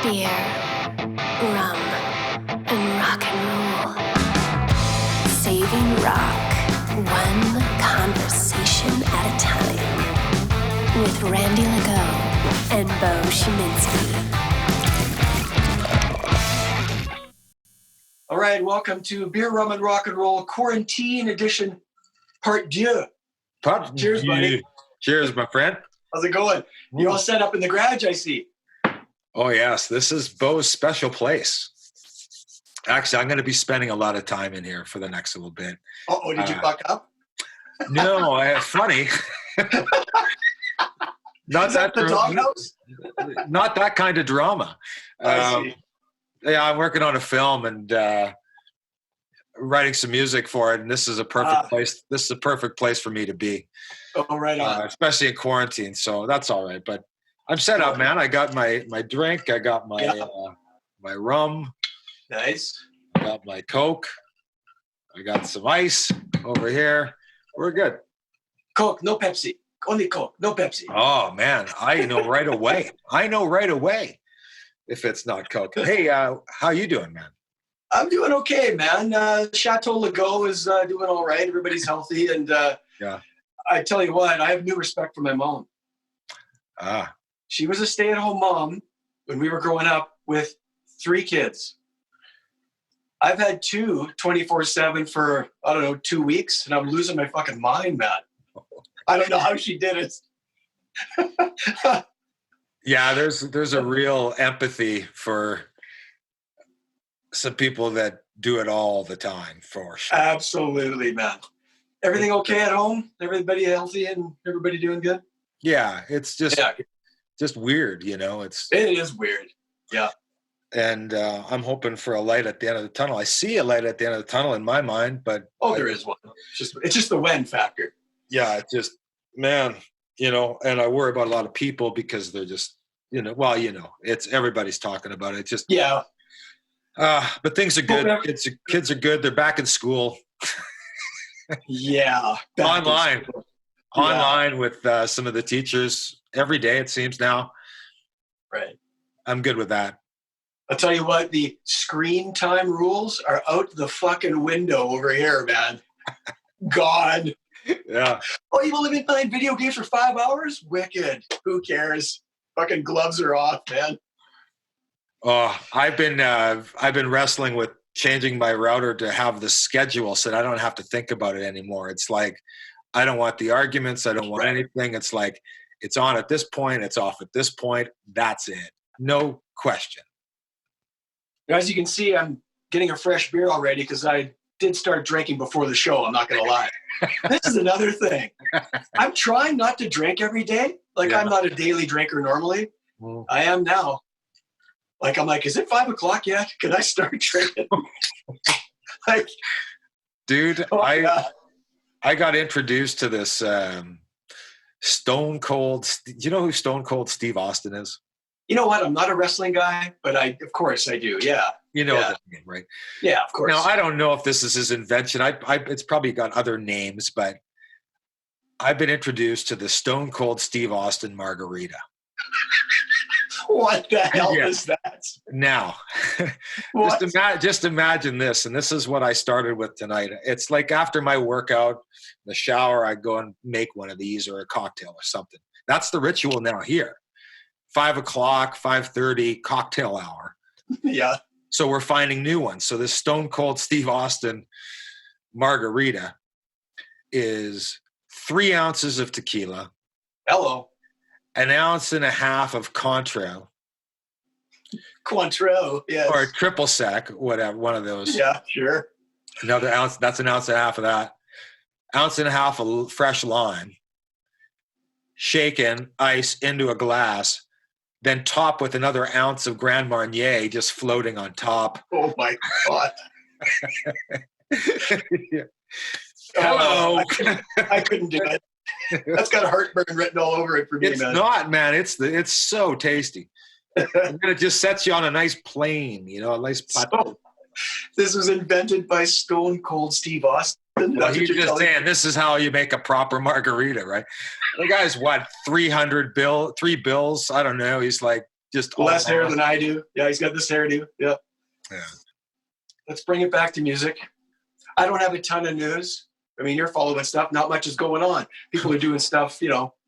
Beer, rum, and rock and roll. Saving rock, one conversation at a time. With Randy Legault and Beau Shiminsky. All right, welcome to Beer, Rum, and Rock and Roll Quarantine Edition Part 2. Cheers, buddy. Cheers, my friend. How's it going? You all set up in the garage, I see. Oh, yes. This is Beau's special place. Actually, I'm going to be spending a lot of time in here for the next little bit. Oh, did you fuck up? No, funny. Not that the doghouse? Not that kind of drama. I see. Yeah, I'm working on a film and writing some music for it, and this is a perfect place. This is a perfect place for me to be. Oh, right on. Especially in quarantine, so that's all right. But I'm set up, man. I got my drink. I got my my rum. Nice. I got my Coke. I got some ice over here. We're good. Coke, no Pepsi. Only Coke, no Pepsi. Oh, man. I know right away. If it's not Coke. Hey, how you doing, man? I'm doing okay, man. Chateau Legault is doing all right. Everybody's healthy. And yeah. I tell you what, I have new respect for my mom. She was a stay-at-home mom when we were growing up with 3 kids. I've had 2 24/7 for, 2 weeks, and I'm losing my fucking mind, man. I don't know how she did it. Yeah, there's a real empathy for some people that do it all the time, for sure. Absolutely, man. Everything okay at home? Everybody healthy and everybody doing good? Yeah, it's just weird, you know. It is weird. Yeah. And I'm hoping for a light at the end of the tunnel. I see a light at the end of the tunnel in my mind, but there is one. It's just the when factor. Yeah, it's just, man, you know, and I worry about a lot of people because they're just, it's everybody's talking about it. It's just but things are good. Kids are good. They're back in school. Yeah. Online with some of the teachers every day, it seems now. Right. I'm good with that. I'll tell you what, the screen time rules are out the fucking window over here, man. God. Yeah. Oh, you've only been playing video games for 5 hours? Wicked. Who cares? Fucking gloves are off, man. Oh, I've been wrestling with changing my router to have the schedule so that I don't have to think about it anymore. It's like, I don't want the arguments. I don't want anything. It's like, it's on at this point. It's off at this point. That's it. No question. As you can see, I'm getting a fresh beer already because I did start drinking before the show. I'm not going to lie. This is another thing. I'm trying not to drink every day. I'm not a daily drinker normally. Well, I am now. I'm like, is it 5 o'clock yet? Can I start drinking? Dude, I got introduced to this Stone Cold. Do you know who Stone Cold Steve Austin is? You know what? I'm not a wrestling guy, but of course I do. Yeah. You know that name, right? Yeah, of course. Now, I don't know if this is his invention. It's probably got other names, but I've been introduced to the Stone Cold Steve Austin margarita. What the hell is that? Now, just imagine this, and this is what I started with tonight. It's like after my workout, in the shower, I go and make one of these or a cocktail or something. That's the ritual now here. 5 o'clock, 5:30, cocktail hour. Yeah. So we're finding new ones. So this Stone Cold Steve Austin margarita is 3 ounces of tequila. Hello. 1.5 ounces of Cointreau. Cointreau, yes. Or a triple sec, whatever, one of those. Yeah, sure. Another ounce, that's 1.5 ounces of that. 1.5 ounces of fresh lime. Shaken, ice into a glass. Then top with another 1 ounce of Grand Marnier just floating on top. Oh, my God. Yeah. Hello. I couldn't do it. That's got heartburn written all over it for me, it's man. It's not, man. It's so tasty. And it just sets you on a nice plane, a nice plateau. This was invented by Stone Cold Steve Austin. Well, he's just saying this is how you make a proper margarita, right? The guy's what, 3 bills? I don't know. He's like just less hair than I do. Yeah, he's got this hairdo. Yeah. Yeah. Let's bring it back to music. I don't have a ton of news. I mean, you're following stuff. Not much is going on. People are doing stuff,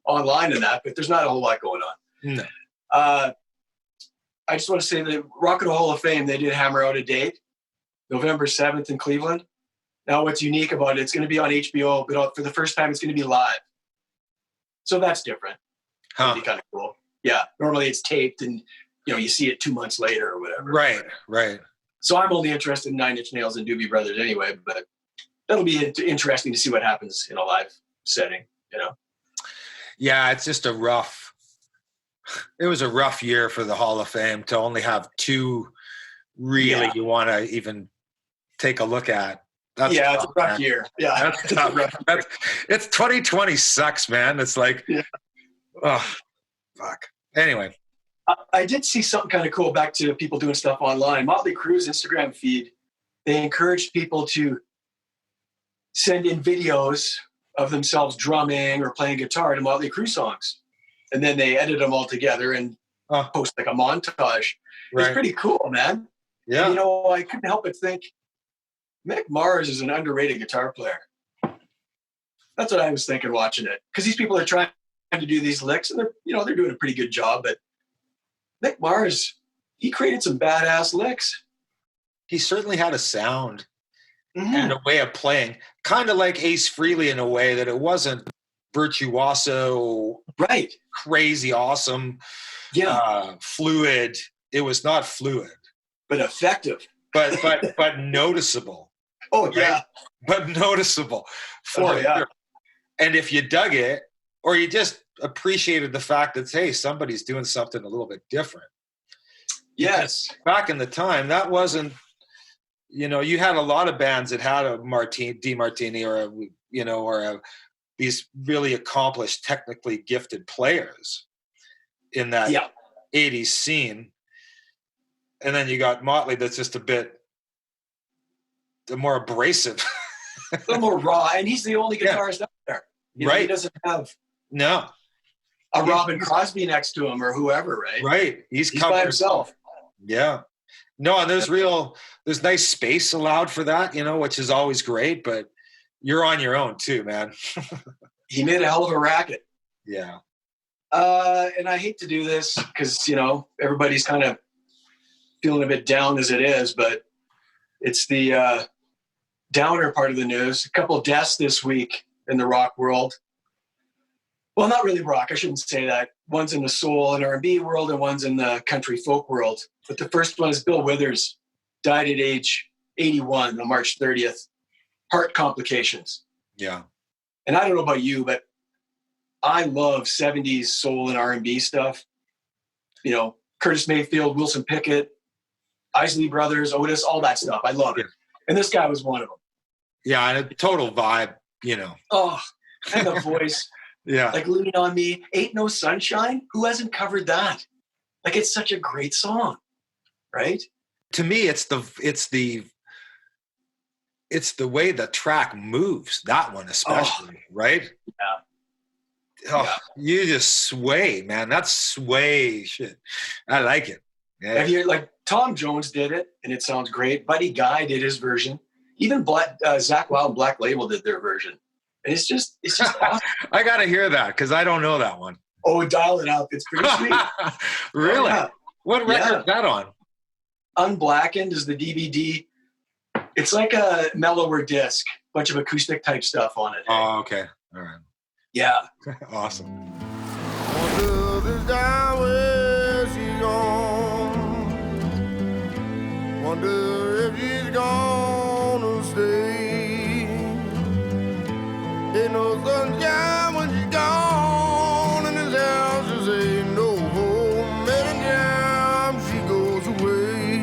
online and that, but there's not a whole lot going on. No. I just want to say that Rock and Roll Hall of Fame, they did hammer out a date, November 7th in Cleveland. Now, what's unique about it, it's going to be on HBO, but for the first time, it's going to be live. So that's different. Huh. It'd be kind of cool. Yeah. Normally it's taped and, you see it 2 months later or whatever. Right. So I'm only interested in Nine Inch Nails and Doobie Brothers anyway, but that'll be interesting to see what happens in a live setting, Yeah, it's just it was a rough year for the Hall of Fame to only have 2 really you want to even take a look at. It's a rough year. Yeah. That's tough. It's 2020 sucks, man. It's like, oh, fuck. Anyway. I did see something kind of cool back to people doing stuff online. Motley Crue's Instagram feed, they encouraged people to send in videos of themselves drumming or playing guitar to Motley Crue songs. And then they edit them all together and post like a montage. It's pretty cool, man. Yeah. And, I couldn't help but think Mick Mars is an underrated guitar player. That's what I was thinking watching it. Because these people are trying to do these licks and they're doing a pretty good job, but Mick Mars, he created some badass licks. He certainly had a sound and a way of playing, kind of like Ace Frehley in a way that it wasn't virtuoso, crazy, awesome, fluid. It was not fluid, but effective, but noticeable. Oh yeah, but noticeable for sure. And if you dug it, or you just appreciated the fact that, hey, somebody's doing something a little bit different. Yes. Because back in the time, that wasn't, you had a lot of bands that had a DeMartini or these really accomplished, technically gifted players in that 80s scene. And then you got Motley that's just a bit more abrasive. A little more raw. And he's the only guitarist out there. He doesn't have a Robin Crosby next to him or whoever, right? Right. He's by himself. Yeah. No, and there's nice space allowed for that, which is always great, but you're on your own too, man. He made a hell of a racket. Yeah. And I hate to do this because, everybody's kind of feeling a bit down as it is, but it's the downer part of the news. A couple of deaths this week in the rock world. Well, not really rock. I shouldn't say that. One's in the soul and R&B world and one's in the country folk world. But the first one is Bill Withers, died at age 81 on March 30th. Heart complications. Yeah. And I don't know about you, but I love 70s soul and R&B stuff. Curtis Mayfield, Wilson Pickett, Isley Brothers, Otis, all that stuff. I love it. And this guy was one of them. Yeah, and a total vibe, Oh, and the voice. Yeah. Like Lean on Me, Ain't No Sunshine. Who hasn't covered that? Like, it's such a great song, right? To me, it's the way the track moves, that one especially, right? Yeah. Oh, you just sway, man. That's sway shit. I like it. Yeah. Have you, like, Tom Jones did it, and it sounds great. Buddy Guy did his version. Even Zach Wild and Black Label did their version. And it's just awesome. I got to hear that because I don't know that one. Oh, dial it up. It's pretty sweet. Really? Oh, yeah. What record is that on? Unblackened is the DVD. It's like a mellower disc, bunch of acoustic type stuff on it. Oh, okay. All right. Yeah. Awesome. Wonder this time where she's gone. Wonder if she's gonna stay. Ain't no sunshine when she's gone, and this house just ain't no home anytime she goes away.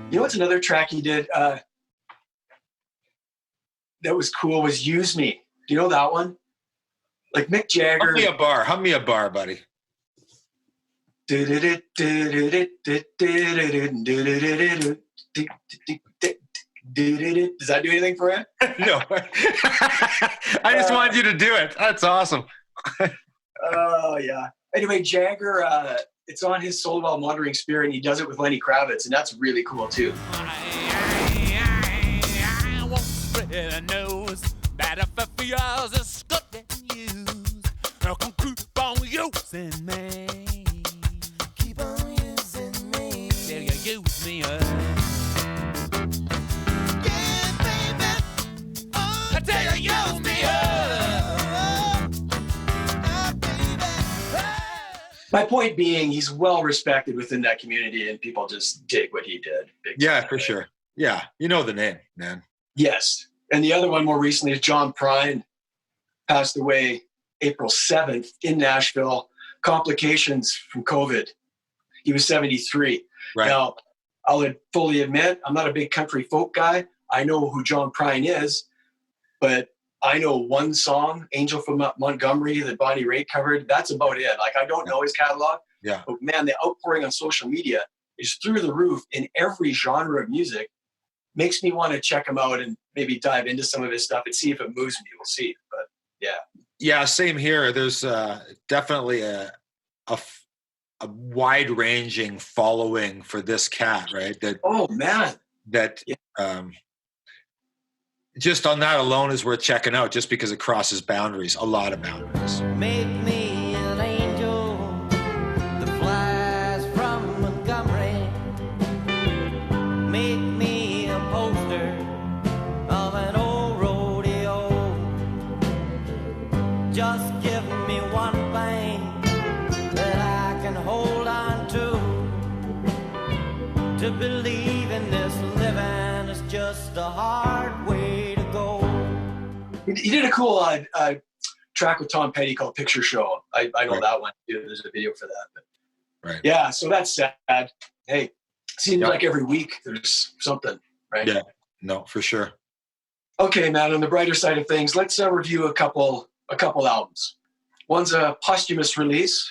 You know what's another track he did that was cool was Use Me. Do you know that one? Like Mick Jagger. Hum me a bar, buddy. Does that do anything for you? No. I just wanted you to do it. That's awesome. Oh, yeah. Anyway, Jagger, it's on his solo album, Wandering Spirit, and he does it with Lenny Kravitz, and that's really cool too. I won't spread a nose that if a feels is good than used. I can keep on using me. Keep on using me. Till you use me up. Yeah, baby. Oh, till you use me up. Oh, baby. My point being, he's well respected within that community, and people just dig what he did. Big Yeah, time. for sure. Yeah, you know the name, man. Yes. And the other one more recently is John Prine, passed away April 7th in Nashville. Complications from COVID. He was 73. Right. Now, I'll fully admit, I'm not a big country folk guy. I know who John Prine is, but I know one song, Angel from Montgomery, that Bonnie Raitt covered. That's about it. Like, I don't know his catalog. Yeah. But man, the outpouring on social media is through the roof in every genre of music. Makes me want to check him out and maybe dive into some of his stuff and see if it moves me. We'll see. But yeah. Yeah, same here. There's definitely a wide-ranging following for this cat, right? That Oh man. that just on that alone is worth checking out, just because it crosses boundaries, a lot of boundaries. Make me an angel that flies from Montgomery. Make me a poster of an old rodeo. Just give me one thing that I can hold on to believe in this living is just a hard way to go. He did a cool track with Tom Petty called Picture Show. I know Right. that one. There's a video for that. But Right. yeah, so that's sad. Hey, seems Yeah. like every week there's something, right? Yeah. No, for sure. Okay, man, on the brighter side of things, let's review a couple albums. One's a posthumous release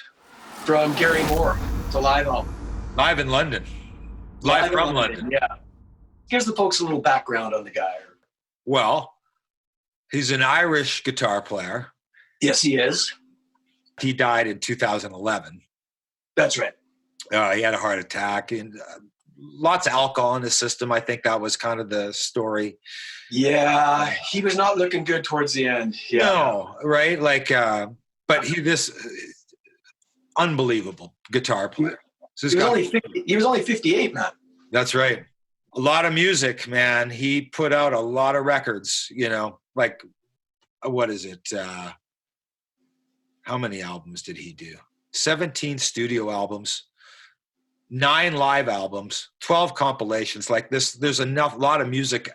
from Gary Moore. It's a live album. Live in London. Live in from London. Yeah. Gives the folks a little background on the guy. Well, he's an Irish guitar player. Yes, he is. He died in 2011. That's right. He had a heart attack and lots of alcohol in his system. I think that was kind of the story. Yeah, he was not looking good towards the end. Yeah. No, right? Like, but this unbelievable guitar player. So He was only 58, man. that's right. A lot of music, man. He put out a lot of records, like, what is it? How many albums did he do? 17 studio albums, 9 live albums, 12 compilations. Like this, there's a lot of music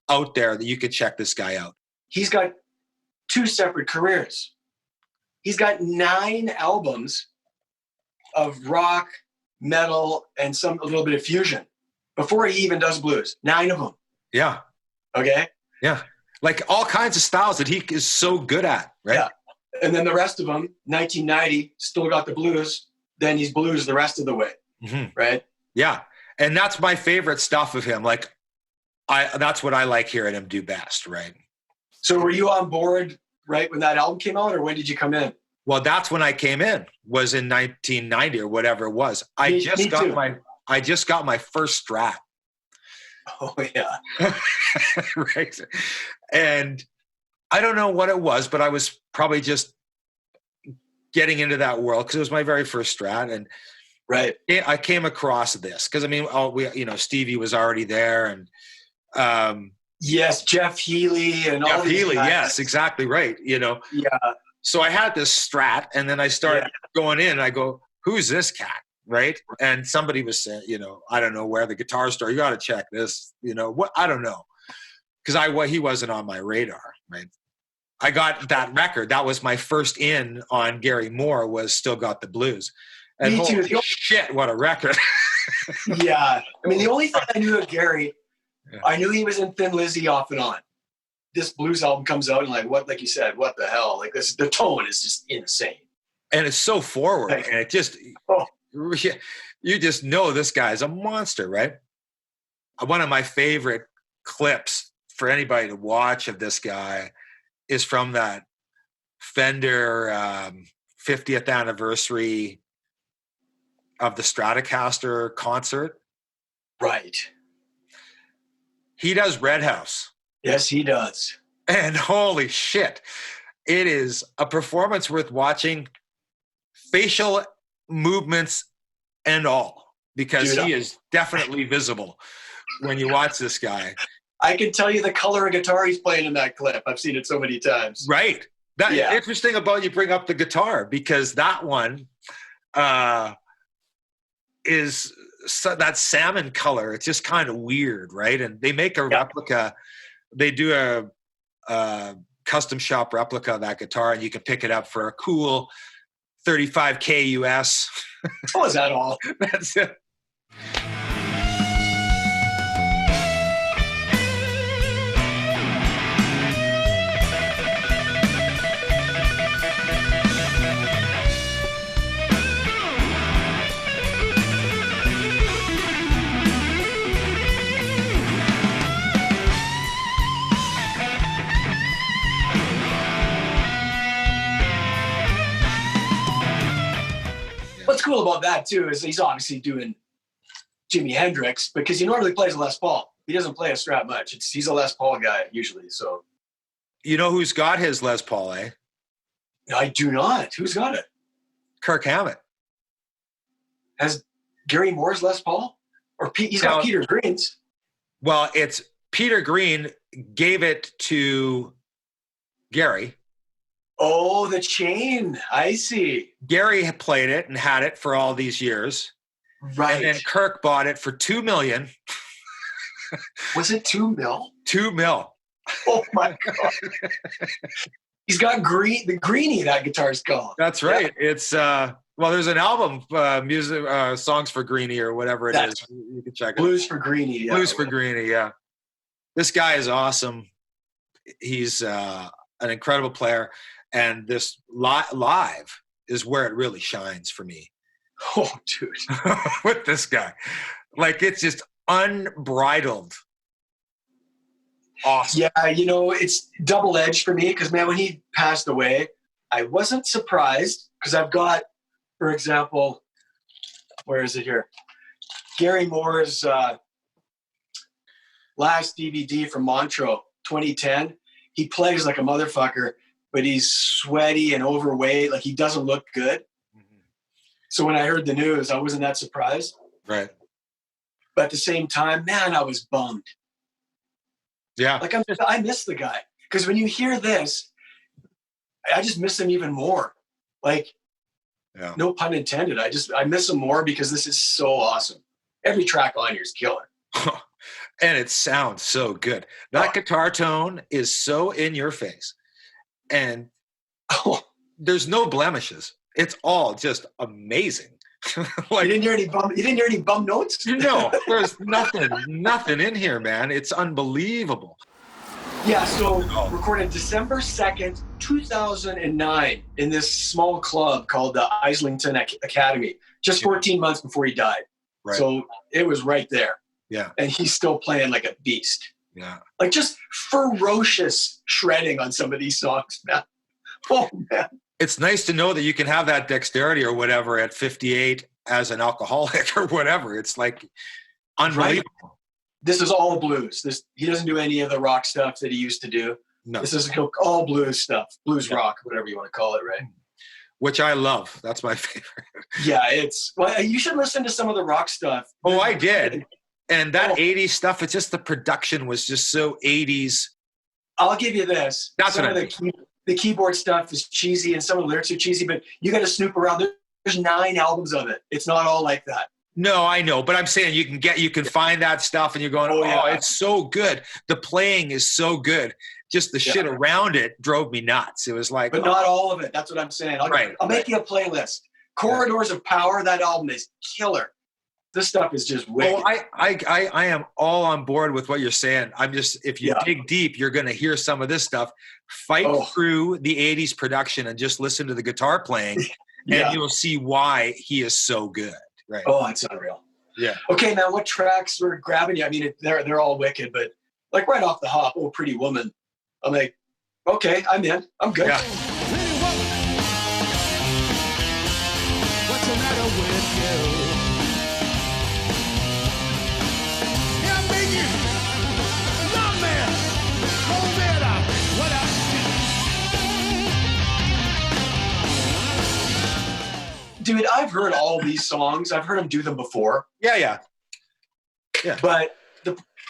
out there that you could check this guy out. He's got 2 separate careers. He's got 9 albums of rock, metal, and a little bit of fusion before he even does blues. 9 of them. Yeah. Okay. Yeah. Like all kinds of styles that he is so good at. Right. Yeah. And then the rest of them, 1990, still got the blues. Then he's blues the rest of the way. Mm-hmm. Right. Yeah. And that's my favorite stuff of him. Like that's what I like hearing him do best. Right. So were you on board right when that album came out, or when did you come in? Well, that's when I came in, was in 1990 or whatever it was. I just got my first Strat. Oh yeah. Right. And I don't know what it was, but I was probably just getting into that world because it was my very first Strat. And right. I came across this because Stevie was already there, and yes, Jeff Healey and all these guys. Yes, exactly right. Yeah. So I had this Strat, and then I started going in, and I go, "Who's this cat?" Right? And somebody was saying, I don't know where the guitar store. You got to check this. What? I don't know, because he wasn't on my radar. Right? I got that record. That was my first in on Gary Moore. Was Still Got the Blues. And Me too. holy shit, what a record! Yeah. I mean, the only thing I knew of Gary, I knew he was in Thin Lizzy off and on. This blues album comes out and like you said, what the hell? Like the tone is just insane. And it's so forward. And it just, you just know this guy's a monster, right? One of my favorite clips for anybody to watch of this guy is from that Fender 50th anniversary of the Stratocaster concert. Right. He does Red House. Yes, he does. And holy shit, it is a performance worth watching, facial movements and all, because he is definitely visible when you watch this guy. I can tell you the color of guitar he's playing in that clip. I've seen it so many times. Right. Interesting about you bring up the guitar, because that one is that salmon color. It's just kind of weird, right? And they make a replica. They do a custom shop replica of that guitar, and you can pick it up for a cool $35K US. Oh, is that all? That's it. What's cool about that too is he's obviously doing Jimi Hendrix, because he normally plays a Les Paul. He doesn't play a Strat much. He's a Les Paul guy usually. So, you know who's got his Les Paul? I do not. Who's got it? Kirk Hammett. Has Gary Moore's Les Paul, or he's got Peter Green's? Well, it's Peter Green gave it to Gary. Oh, the chain. I see. Gary had played it and had it for all these years. Right. And then Kirk bought it for $2 million. Was it $2 million? $2 million. Oh my God. He's got the Greenie, that guitar's called. That's right. Yeah. It's well, there's an album, music songs for Greenie or whatever it is. You can check it. Blues for Greenie. Yeah. Blues for Greenie. Yeah. This guy is awesome. He's an incredible player. And this live is where it really shines for me. Oh, dude. With this guy. Like, it's just unbridled. Awesome. Yeah, it's double-edged for me because, man, when he passed away, I wasn't surprised because I've got, for example, where is it here? Gary Moore's last DVD from Montreux, 2010. He plays like a motherfucker, but he's sweaty and overweight. Like, he doesn't look good. Mm-hmm. So when I heard the news, I wasn't that surprised. Right. But at the same time, man, I was bummed. Yeah. Like, I miss the guy. Because when you hear this, I just miss him even more. Like, no pun intended. I miss him more because this is so awesome. Every track on here is killer. And it sounds so good. That guitar tone is so in your face. And there's no blemishes. It's all just amazing. Like, you didn't hear any bum notes? No, there's nothing in here, man. It's unbelievable. Yeah, so recorded December 2nd, 2009 in this small club called the Islington Academy, just 14 months before he died. Right. So it was right there. Yeah. And he's still playing like a beast. Yeah. Like, just ferocious shredding on some of these songs, man. Oh, man. It's nice to know that you can have that dexterity or whatever at 58 as an alcoholic or whatever. It's like unbelievable. Right. This is all blues. He doesn't do any of the rock stuff that he used to do. No. This is all blues stuff, blues rock, whatever you want to call it, right? Which I love. That's my favorite. Yeah, you should listen to some of the rock stuff. Oh, I did. And that 80s stuff, it's just the production was just so 80s. I'll give you this. That's some what of the keyboard stuff is cheesy and some of the lyrics are cheesy, but you got to snoop around. There's 9 albums of it. It's not all like that. No, I know, but I'm saying you can find that stuff and you're going, it's so good. The playing is so good. Just the shit around it drove me nuts. It was like, but not all of it. That's what I'm saying. I'll make you a playlist. Corridors of Power. That album is killer. This stuff is just wicked. Well, I am all on board with what you're saying. I'm just, if you dig deep, you're going to hear some of this stuff. Fight through the 80s production and just listen to the guitar playing, and you'll see why he is so good. Right. Oh, it's unreal. Yeah. Okay, man, what tracks were grabbing you? I mean, they're all wicked, but like right off the hop, Oh, Pretty Woman. I'm like, okay, I'm in. I'm good. Yeah. Yeah, make it. No man. No matter what I Dude, I've heard all these songs. I've heard him do them before. Yeah. But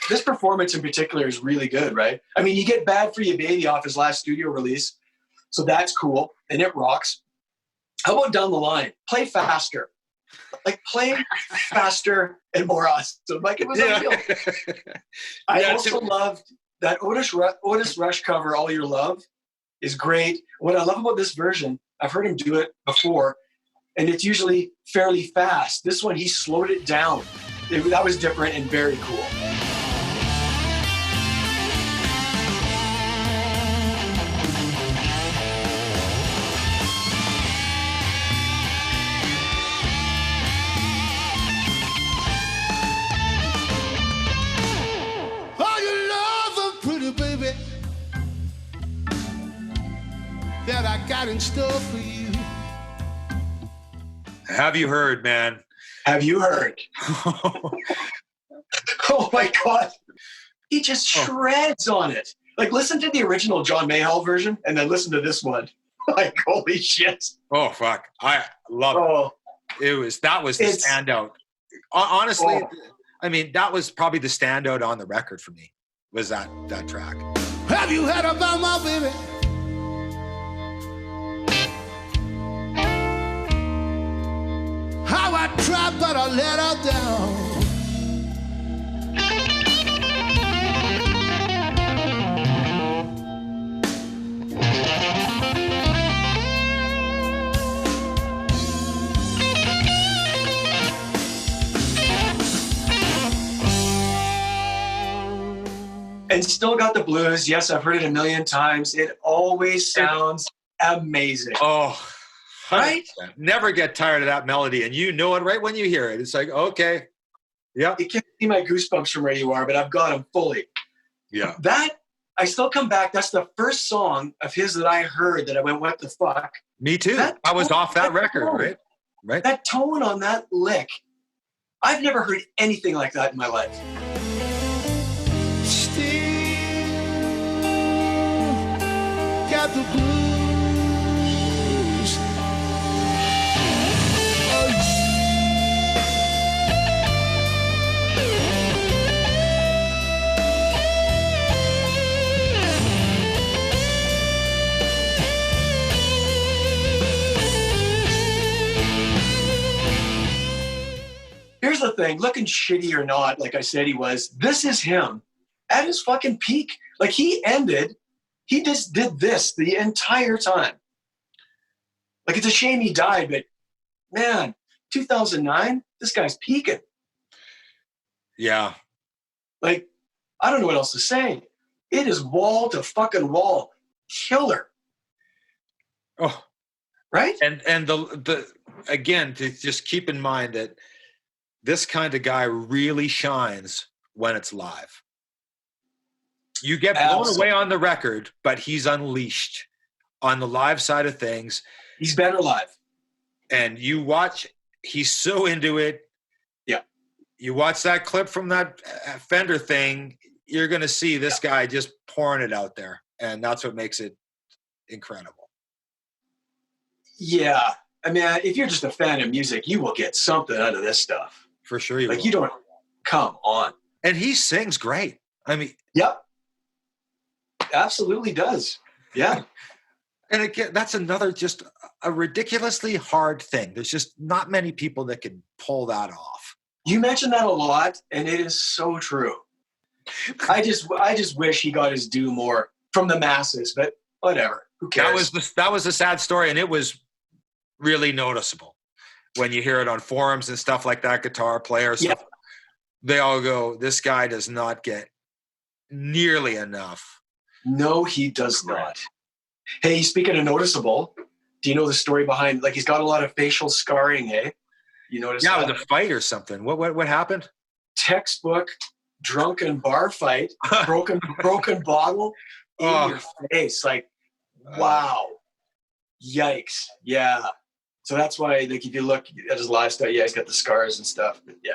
this performance in particular is really good, right? I mean, you get Bad For You Baby off his last studio release. So that's cool. And it rocks. How about Down the Line? Play faster. Like, play faster and more awesome. Like, it was unreal. I also loved that Otis Rush cover, All Your Love, is great. What I love about this version, I've heard him do it before, and it's usually fairly fast. This one, he slowed it down. That was different and very cool. Oh, you love a pretty baby that I got in store for you. Have you heard, man? Have you heard? Oh my God. He just shreds on it. Like, listen to the original John Mayall version and then listen to this one. Like, holy shit. Oh, fuck. I love it. That was the standout. Honestly, I mean, that was probably the standout on the record for me, was that track. Have you heard about my baby? How I tried, but I let her down. And Still Got the Blues. Yes, I've heard it a million times. It always sounds amazing. Oh, right? Never get tired of that melody. And you know it right when you hear it. It's like, okay. Yeah. You can't see my goosebumps from where you are, but I've got them fully. Yeah. That, I still come back. That's the first song of his that I heard that I went, what the fuck? Me too. I was off that record, right? Right. That tone on that lick. I've never heard anything like that in my life. Got the blues. Here's the thing, looking shitty or not, like I said he was, this is him at his fucking peak. Like, he just did this the entire time. Like, it's a shame he died, but man, 2009, this guy's peaking. Yeah. Like, I don't know what else to say. It is wall to fucking wall. Killer. Oh. Right? And the again, to just keep in mind that this kind of guy really shines when it's live. You get blown away on the record, but he's unleashed on the live side of things. He's better live. And you watch, he's so into it. Yeah. You watch that clip from that Fender thing, you're going to see this guy just pouring it out there. And that's what makes it incredible. Yeah. I mean, if you're just a fan of music, you will get something out of this stuff. For sure you will. You don't, come on. And he sings great. I mean. Yep. Absolutely does. Yeah. And again, that's another just a ridiculously hard thing. There's just not many people that can pull that off. You mention that a lot, and it is so true. I just wish he got his due more from the masses, but whatever. Who cares? That was a sad story, and it was really noticeable when you hear it on forums and stuff like that. Guitar players, yep. They all go, "This guy does not get nearly enough." No, he does not. Hey, speaking of noticeable, do you know the story behind? Like, he's got a lot of facial scarring. Eh? You notice? Yeah, that? It was a fight or something. What happened? Textbook drunken bar fight. broken bottle in your face. Like, wow. Yikes. Yeah. So that's why, like, if you look at his live stuff, yeah, he's got the scars and stuff. But yeah.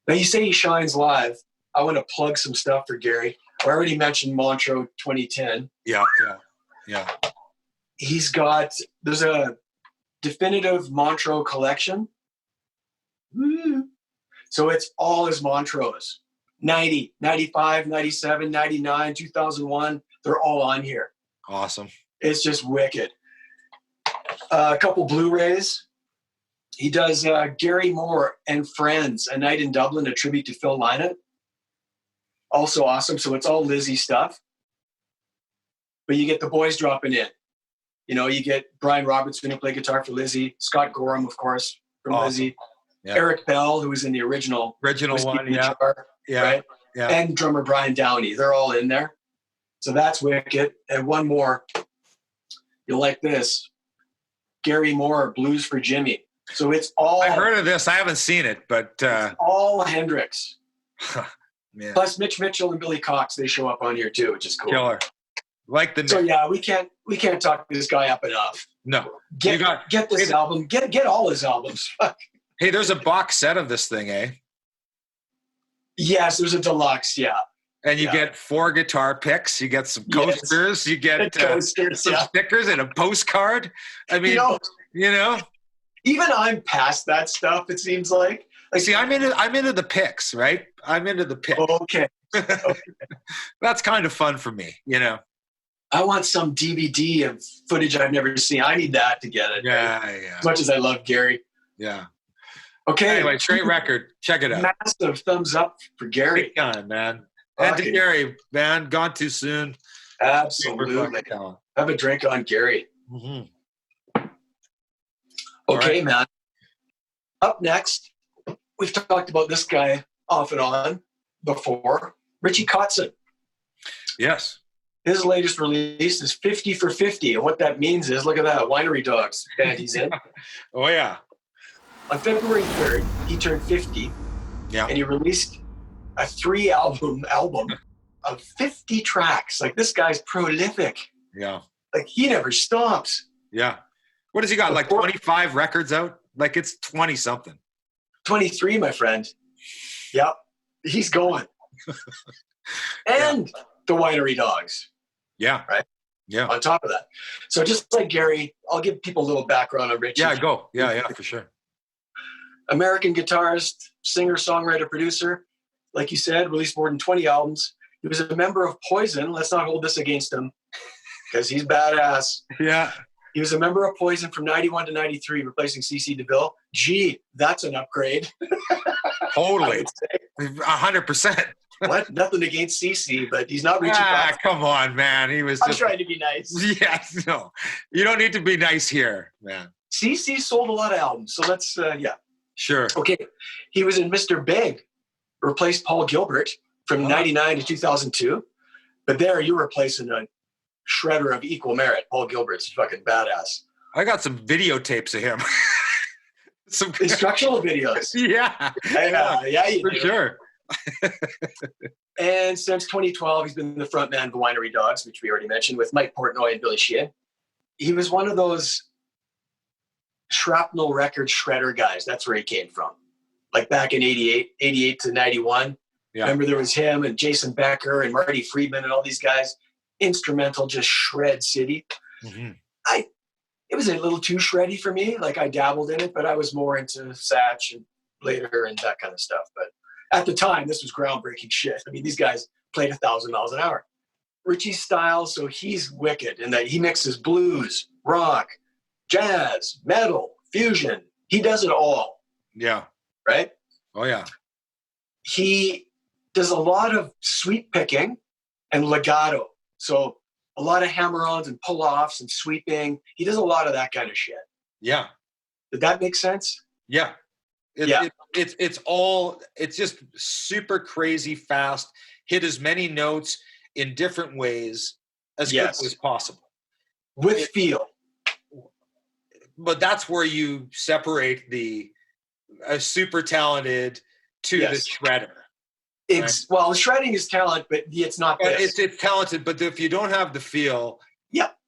Now you say he shines live. I want to plug some stuff for Gary. I already mentioned Montreux 2010. Yeah. There's a definitive Montreux collection. Woo. So it's all his Montreux. 90, 95, 97, 99, 2001. They're all on here. Awesome. It's just wicked. A couple Blu-rays. He does Gary Moore and Friends, A Night in Dublin, a tribute to Phil Lynott. Also awesome. So it's all Lizzie stuff. But you get the boys dropping in. You know, you get Brian Robertson, who played guitar for Lizzie. Scott Gorham, of course, from Lizzie. Yeah. Eric Bell, who was in the original one, guitar, right? Yeah. And drummer Brian Downey. They're all in there. So that's wicked. And one more. You'll like this. Gary Moore, Blues for Jimmy. So it's all... I've heard of this. I haven't seen it, but... all Hendrix. Man. Plus Mitch Mitchell and Billy Cox, they show up on here too, which is cool. Killer. Like the... So yeah, we can't talk this guy up enough. No. Get this album. Get all his albums. Hey, there's a box set of this thing, eh? Yes, there's a deluxe, yeah. And you get 4 guitar picks. You get some coasters. You get some stickers and a postcard. I mean, you know. Even I'm past that stuff, it seems like. See, I'm into the picks, right? I'm into the picks. Okay. That's kind of fun for me, you know. I want some DVD of footage I've never seen. I need that to get it. Yeah, right? yeah. As much as I love Gary. Yeah. Okay. Anyway, great record. Check it out. Massive thumbs up for Gary. Big time, man. And to Gary, man, gone too soon. Absolutely. Have a drink on Gary. Mm-hmm. Okay, right. man. Up next, we've talked about this guy off and on before. Richie Kotzen. Yes. His latest release is 50 for 50. And what that means is, look at that, Winery Dogs band he's in. Oh, yeah. On February 3rd, he turned 50. Yeah. And he released a 3-album of 50 tracks. Like, this guy's prolific. Yeah. Like, he never stops. Yeah. What has he got? Like 25 records out? Like, it's 20 something. 23, my friend. Yep. He's going. And the Winery Dogs. Yeah. Right? Yeah. On top of that. So just like Gary, I'll give people a little background on Richie. Yeah, go. Yeah, for sure. American guitarist, singer, songwriter, producer. Like you said, released more than 20 albums. He was a member of Poison. Let's not hold this against him because he's badass. Yeah. He was a member of Poison from 91 to 93, replacing C.C. DeVille. Gee, that's an upgrade. Totally. 100%. What? Nothing against C.C., but he's not reaching back. Come on, man. He was I'm trying to be nice. Yes, no. You don't need to be nice here, man. C.C. sold a lot of albums, so let's, Sure. Okay. He was in Mr. Big, replaced Paul Gilbert from 99 to 2002. But there, you're replacing a shredder of equal merit. Paul Gilbert's fucking badass. I got some videotapes of him. Some instructional videos. Yeah. Yeah, you for do. Sure. And since 2012, he's been the front man of the Winery Dogs, which we already mentioned, with Mike Portnoy and Billy Sheehan. He was one of those Shrapnel Records shredder guys. That's where he came from. Like back in 88 to 91. Yeah. Remember there was him and Jason Becker and Marty Friedman and all these guys. Instrumental, just shred city. Mm-hmm. It was a little too shreddy for me. Like, I dabbled in it, but I was more into Satch and later and that kind of stuff. But at the time, this was groundbreaking shit. I mean, these guys played 1,000 miles an hour. Richie's style, so he's wicked in that he mixes blues, rock, jazz, metal, fusion. He does it all. Yeah. Right? Oh, yeah. He does a lot of sweep picking and legato. So a lot of hammer-ons and pull-offs and sweeping. He does a lot of that kind of shit. Yeah. Did that make sense? Yeah. It's just super crazy fast. Hit as many notes in different ways as quickly as possible. With feel. But that's where you separate a super talented to the shredder. Right? Well, shredding is talent, but it's not this. It's talented, but if you don't have the feel,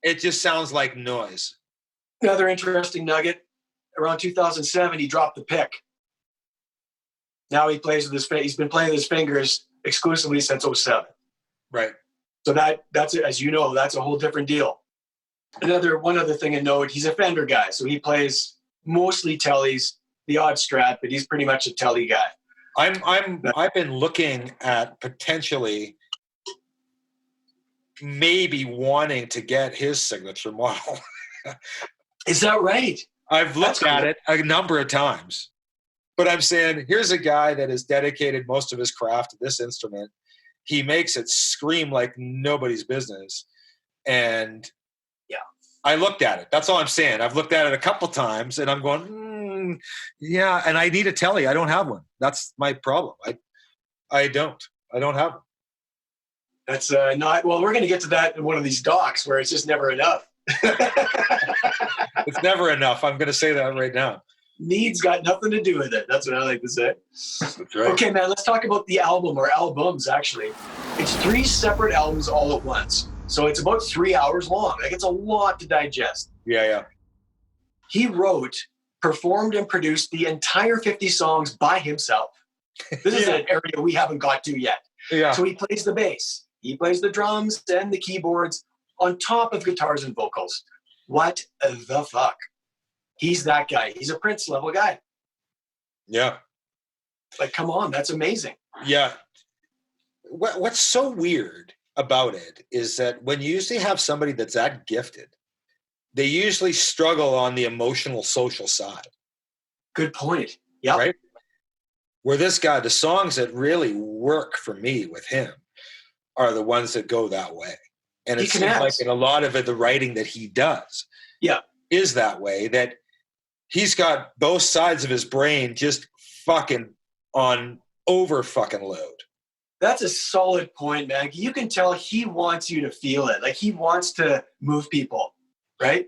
it just sounds like noise. Another interesting nugget, around 2007, he dropped the pick. Now he plays with he's been playing with his fingers exclusively since 07. Right. So that's, as you know, that's a whole different deal. One other thing to note, he's a Fender guy. So he plays mostly tellies, the odd Strat, but he's pretty much a telly guy. I've been looking at potentially maybe wanting to get his signature model. Is that right? I've looked at it a number of times, but I'm saying, here's a guy that has dedicated most of his craft to this instrument. He makes it scream like nobody's business. And yeah, I looked at it. That's all I'm saying. I've looked at it a couple times and I'm going, yeah. And I need a telly. I don't have one. That's my problem. I don't have one. That's not, well, we're going to get to that in one of these docs where it's just never enough. It's never enough. I'm going to say that right now. Needs got nothing to do with it. That's what I like to say. That's right. Okay, man, let's talk about the album, or albums, actually. It's 3 separate albums all at once. So it's about 3 hours long. Like, it's a lot to digest. Yeah. He wrote, performed, and produced the entire 50 songs by himself. This is an area we haven't got to yet. Yeah. So he plays the bass. He plays the drums and the keyboards on top of guitars and vocals. What the fuck? He's that guy. He's a Prince level guy. Yeah. Like, come on, that's amazing. Yeah. What's so weird about it is that when you usually have somebody that's that gifted, they usually struggle on the emotional, social side. Good point. Yeah. Right? Where this guy, the songs that really work for me with him are the ones that go that way. And it seems like in a lot of it, the writing that he does is that way, that he's got both sides of his brain just fucking on over fucking load. That's a solid point, man. You can tell he wants you to feel it. Like, he wants to move people, right?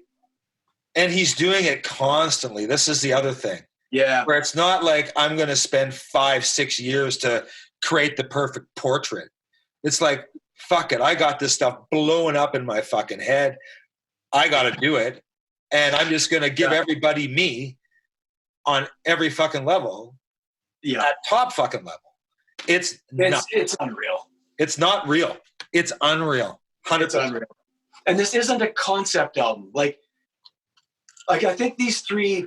And he's doing it constantly. This is the other thing. Yeah. Where it's not like I'm going to spend 5-6 years to create the perfect portrait. It's like, fuck it. I got this stuff blowing up in my fucking head. I got to do it. And I'm just going to give everybody me on every fucking level. Yeah. At top fucking level. It's unreal. It's not real. It's unreal. 100%. It's unreal. And this isn't a concept album. Like I think these 3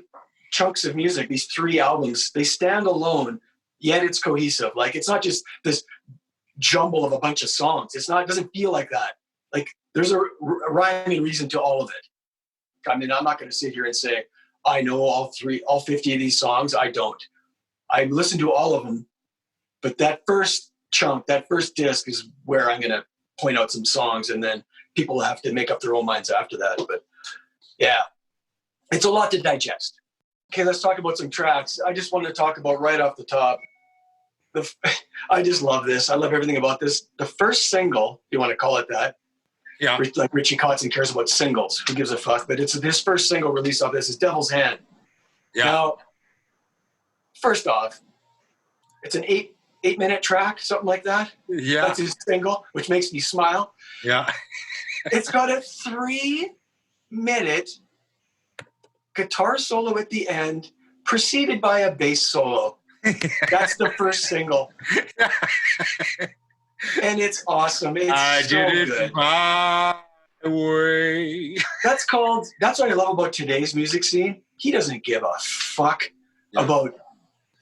chunks of music, these 3 albums, they stand alone, yet it's cohesive. Like, it's not just this jumble of a bunch of songs. It doesn't feel like that. Like, there's a rhyme and reason to all of it. I mean, I'm not going to sit here and say I know all 50 of these songs. I don't. I listen to all of them, but that first chunk, that first disc is where I'm going to point out some songs, and then people have to make up their own minds after that. But yeah, it's a lot to digest. Okay, let's talk about some tracks. I just wanted to talk about right off the top. I just love this. I love everything about this. The first single, if you want to call it that. Yeah. Like Richie Kotzen cares about singles. Who gives a fuck? But it's his first single released off this is Devil's Hand. Yeah. Now, first off, it's an 8-minute track, something like that. Yeah. That's his single, which makes me smile. Yeah. It's got a 3-minute guitar solo at the end, preceded by a bass solo. That's the first single. And it's awesome. It's good. My way. That's what I love about today's music scene. He doesn't give a fuck about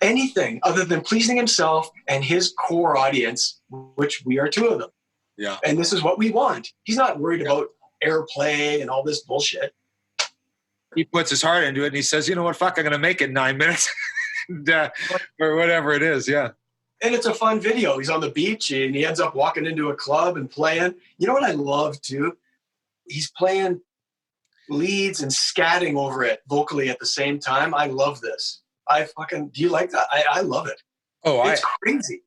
anything other than pleasing himself and his core audience, which we are 2 of them. Yeah. And this is what we want. He's not worried about airplay and all this bullshit. He puts his heart into it and he says, you know what, fuck, I'm going to make it 9 minutes. Or whatever it is, yeah. And it's a fun video. He's on the beach and he ends up walking into a club and playing. You know what I love too? He's playing leads and scatting over it vocally at the same time. I love this. Do you like that? I love it. Oh, it's crazy.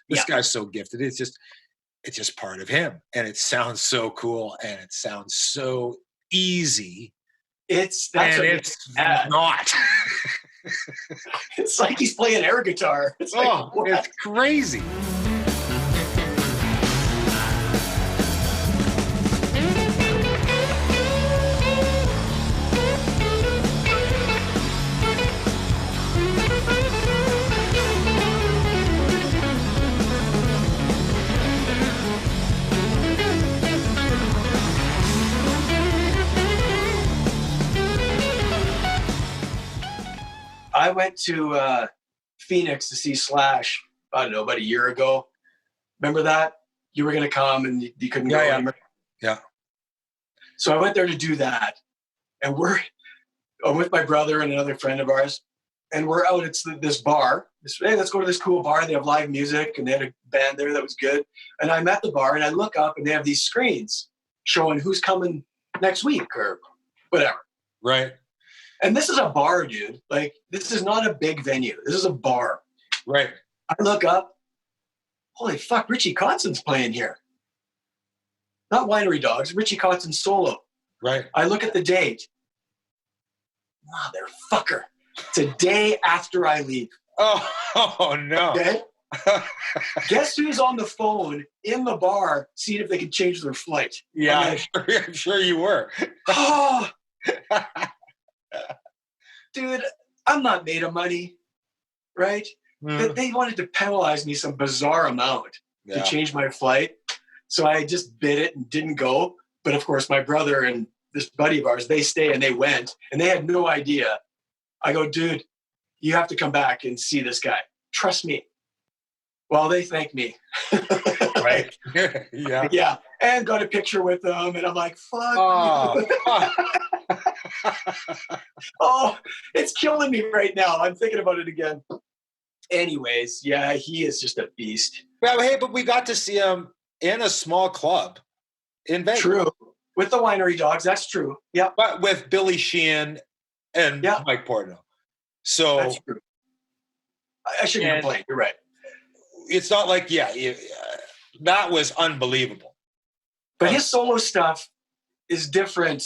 This guy's so gifted. It's just part of him. And it sounds so cool and it sounds so easy. It's not. It's like he's playing air guitar. It's it's crazy. I went to Phoenix to see Slash, I don't know, about a year ago. Remember that? You were going to come and you couldn't go anymore. Yeah. So I went there to do that. And I'm with my brother and another friend of ours. And we're out at this bar. Hey, let's go to this cool bar. They have live music and they had a band there that was good. And I'm at the bar and I look up and they have these screens showing who's coming next week or whatever. Right. And this is a bar, dude. Like, this is not a big venue. This is a bar. Right. I look up. Holy fuck, Richie Kotzen's playing here. Not Winery Dogs, Richie Kotzen solo. Right. I look at the date. Motherfucker. It's a day after I leave. Oh no. Okay? Guess who's on the phone in the bar seeing if they can change their flight? Yeah, I'm sure you were. Oh, dude, I'm not made of money, right? Mm. They wanted to penalize me some bizarre amount to change my flight. So I just bid it and didn't go. But of course, my brother and this buddy of ours, they stay and they went and they had no idea. I go, dude, you have to come back and see this guy. Trust me. Well, they thank me. Right. Yeah. Yeah. And got a picture with them. And I'm like, fuck. Oh, it's killing me right now. I'm thinking about it again. Anyways, yeah, he is just a beast. Well, hey, but we got to see him in a small club in Vegas. True. With the Winery Dogs, that's true. Yeah. But with Billy Sheehan and Mike Portnoy. So that's true. I shouldn't complain. You're right. It's not like, that was unbelievable. But his solo stuff is different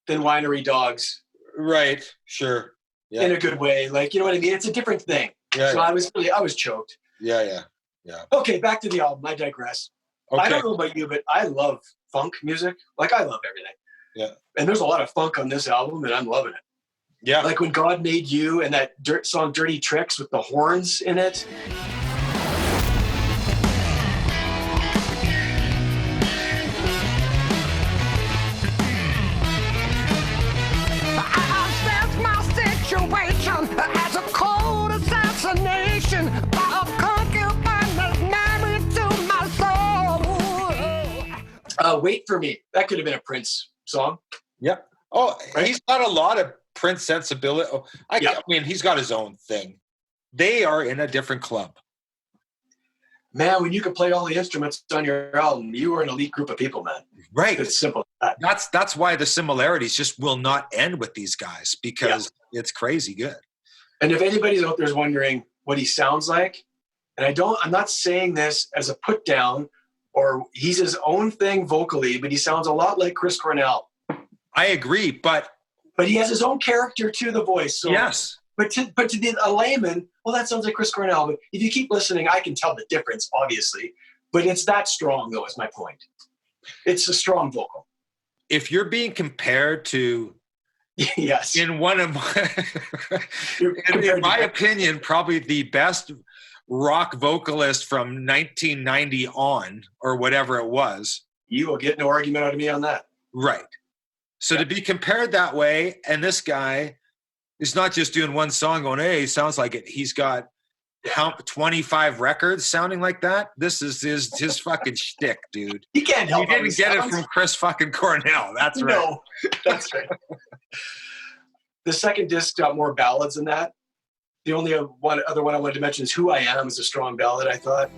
than Winery Dogs. Right. Sure. Yeah. In a good way. Like, you know what I mean? It's a different thing. Yeah, so I was choked. Yeah. Okay, back to the album. I digress. Okay. I don't know about you, but I love funk music. Like, I love everything. Yeah. And there's a lot of funk on this album, and I'm loving it. Yeah. Like when God Made You and that song Dirty Tricks with the horns in it. As a cold assassination by a concubine that's married to my soul. Wait for Me. That could have been a Prince song. Yep. Oh, right? He's got a lot of Prince sensibility. I mean, he's got his own thing. They are in a different club. Man, when you could play all the instruments on your album, you were an elite group of people, man. Right. It's simple as that. That's why the similarities just will not end with these guys because it's crazy good. And if anybody's out there is wondering what he sounds like, and I'm not saying this as a put down or he's his own thing vocally, but he sounds a lot like Chris Cornell. I agree, but he has his own character to the voice. So, yes. But to a layman, well, that sounds like Chris Cornell. But if you keep listening, I can tell the difference, obviously. But it's that strong, though, is my point. It's a strong vocal. If you're being compared to, yes, in one of my, in my opinion, probably the best rock vocalist from 1990 on, or whatever it was, you will get no argument out of me on that. Right. So to be compared that way, and this guy is not just doing one song going, hey, he sounds like it. He's got 25 records sounding like that. This is his fucking shtick, dude. He can't help it. He didn't get it from Chris fucking Cornell. That's right. No, that's right. The second disc got more ballads than that. The only other one I wanted to mention is Who I Am is a strong ballad, I thought.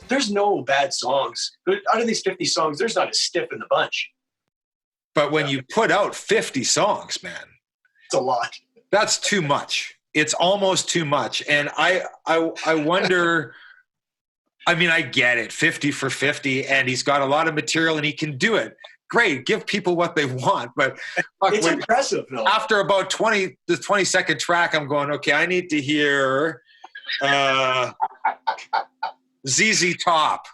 There's no bad songs. Out of these 50 songs, there's not a stiff in the bunch. But when you put out 50 songs, man, it's a lot. That's too much. It's almost too much. And I wonder, I mean, I get it, 50 for 50, and he's got a lot of material and he can do it. Great, give people what they want. But it's impressive, though. After about the 22nd track, I'm going, okay, I need to hear ZZ Top.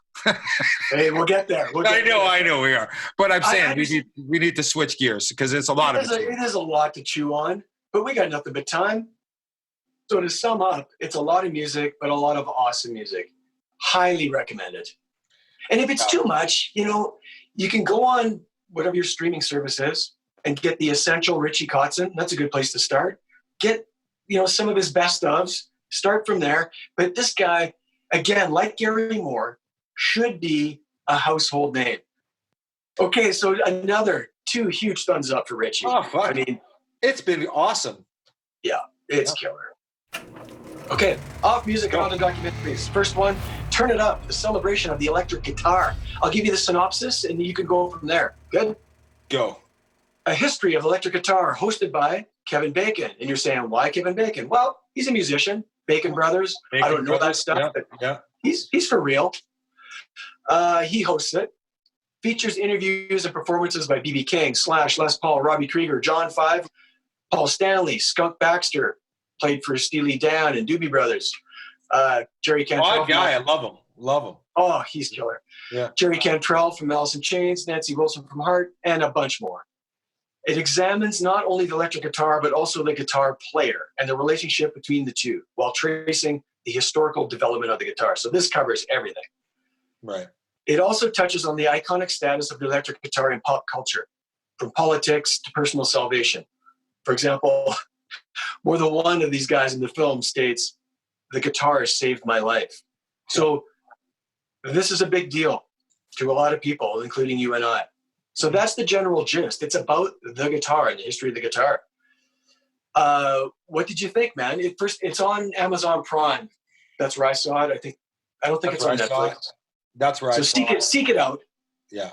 Hey, we'll get there. I know we are. But I'm saying I just, we need to switch gears because it's a lot of it. It is a lot to chew on, but we got nothing but time. So to sum up, it's a lot of music, but a lot of awesome music. Highly recommended. And if it's too much, you can go on whatever your streaming service is and get the essential Richie Kotzen. That's a good place to start. Get, some of his best ofs. Start from there. But this guy, again, like Gary Moore, should be a household name. Okay, so another 2 huge thumbs up for Richie. Oh, fuck. I mean, it's been awesome. Yeah, it's killer. Okay, off music and on the documentaries. First one, Turn It Up, the celebration of the electric guitar. I'll give you the synopsis and you can go from there. Good? Go. A history of electric guitar hosted by Kevin Bacon. And you're saying, why Kevin Bacon? Well, he's a musician. Bacon Brothers. I don't know that stuff, but he's for real. He hosts it. Features interviews and performances by B.B. King, Slash, Les Paul, Robbie Krieger, John Five, Paul Stanley, Skunk Baxter, played for Steely Dan and Doobie Brothers. Jerry Cantrell. Odd guy, I love him. Oh, he's killer. Yeah. Jerry Cantrell from Alice in Chains, Nancy Wilson from Heart, and a bunch more. It examines not only the electric guitar, but also the guitar player and the relationship between the two while tracing the historical development of the guitar. So this covers everything. Right. It also touches on the iconic status of the electric guitar in pop culture, from politics to personal salvation. For example, more than one of these guys in the film states, "The guitar has saved my life." So this is a big deal to a lot of people, including you and I. So that's the general gist. It's about the guitar and the history of the guitar. What did you think, man? It's on Amazon Prime. That's where I saw it. I don't think it's on Netflix. That's right. So seek it out. Yeah.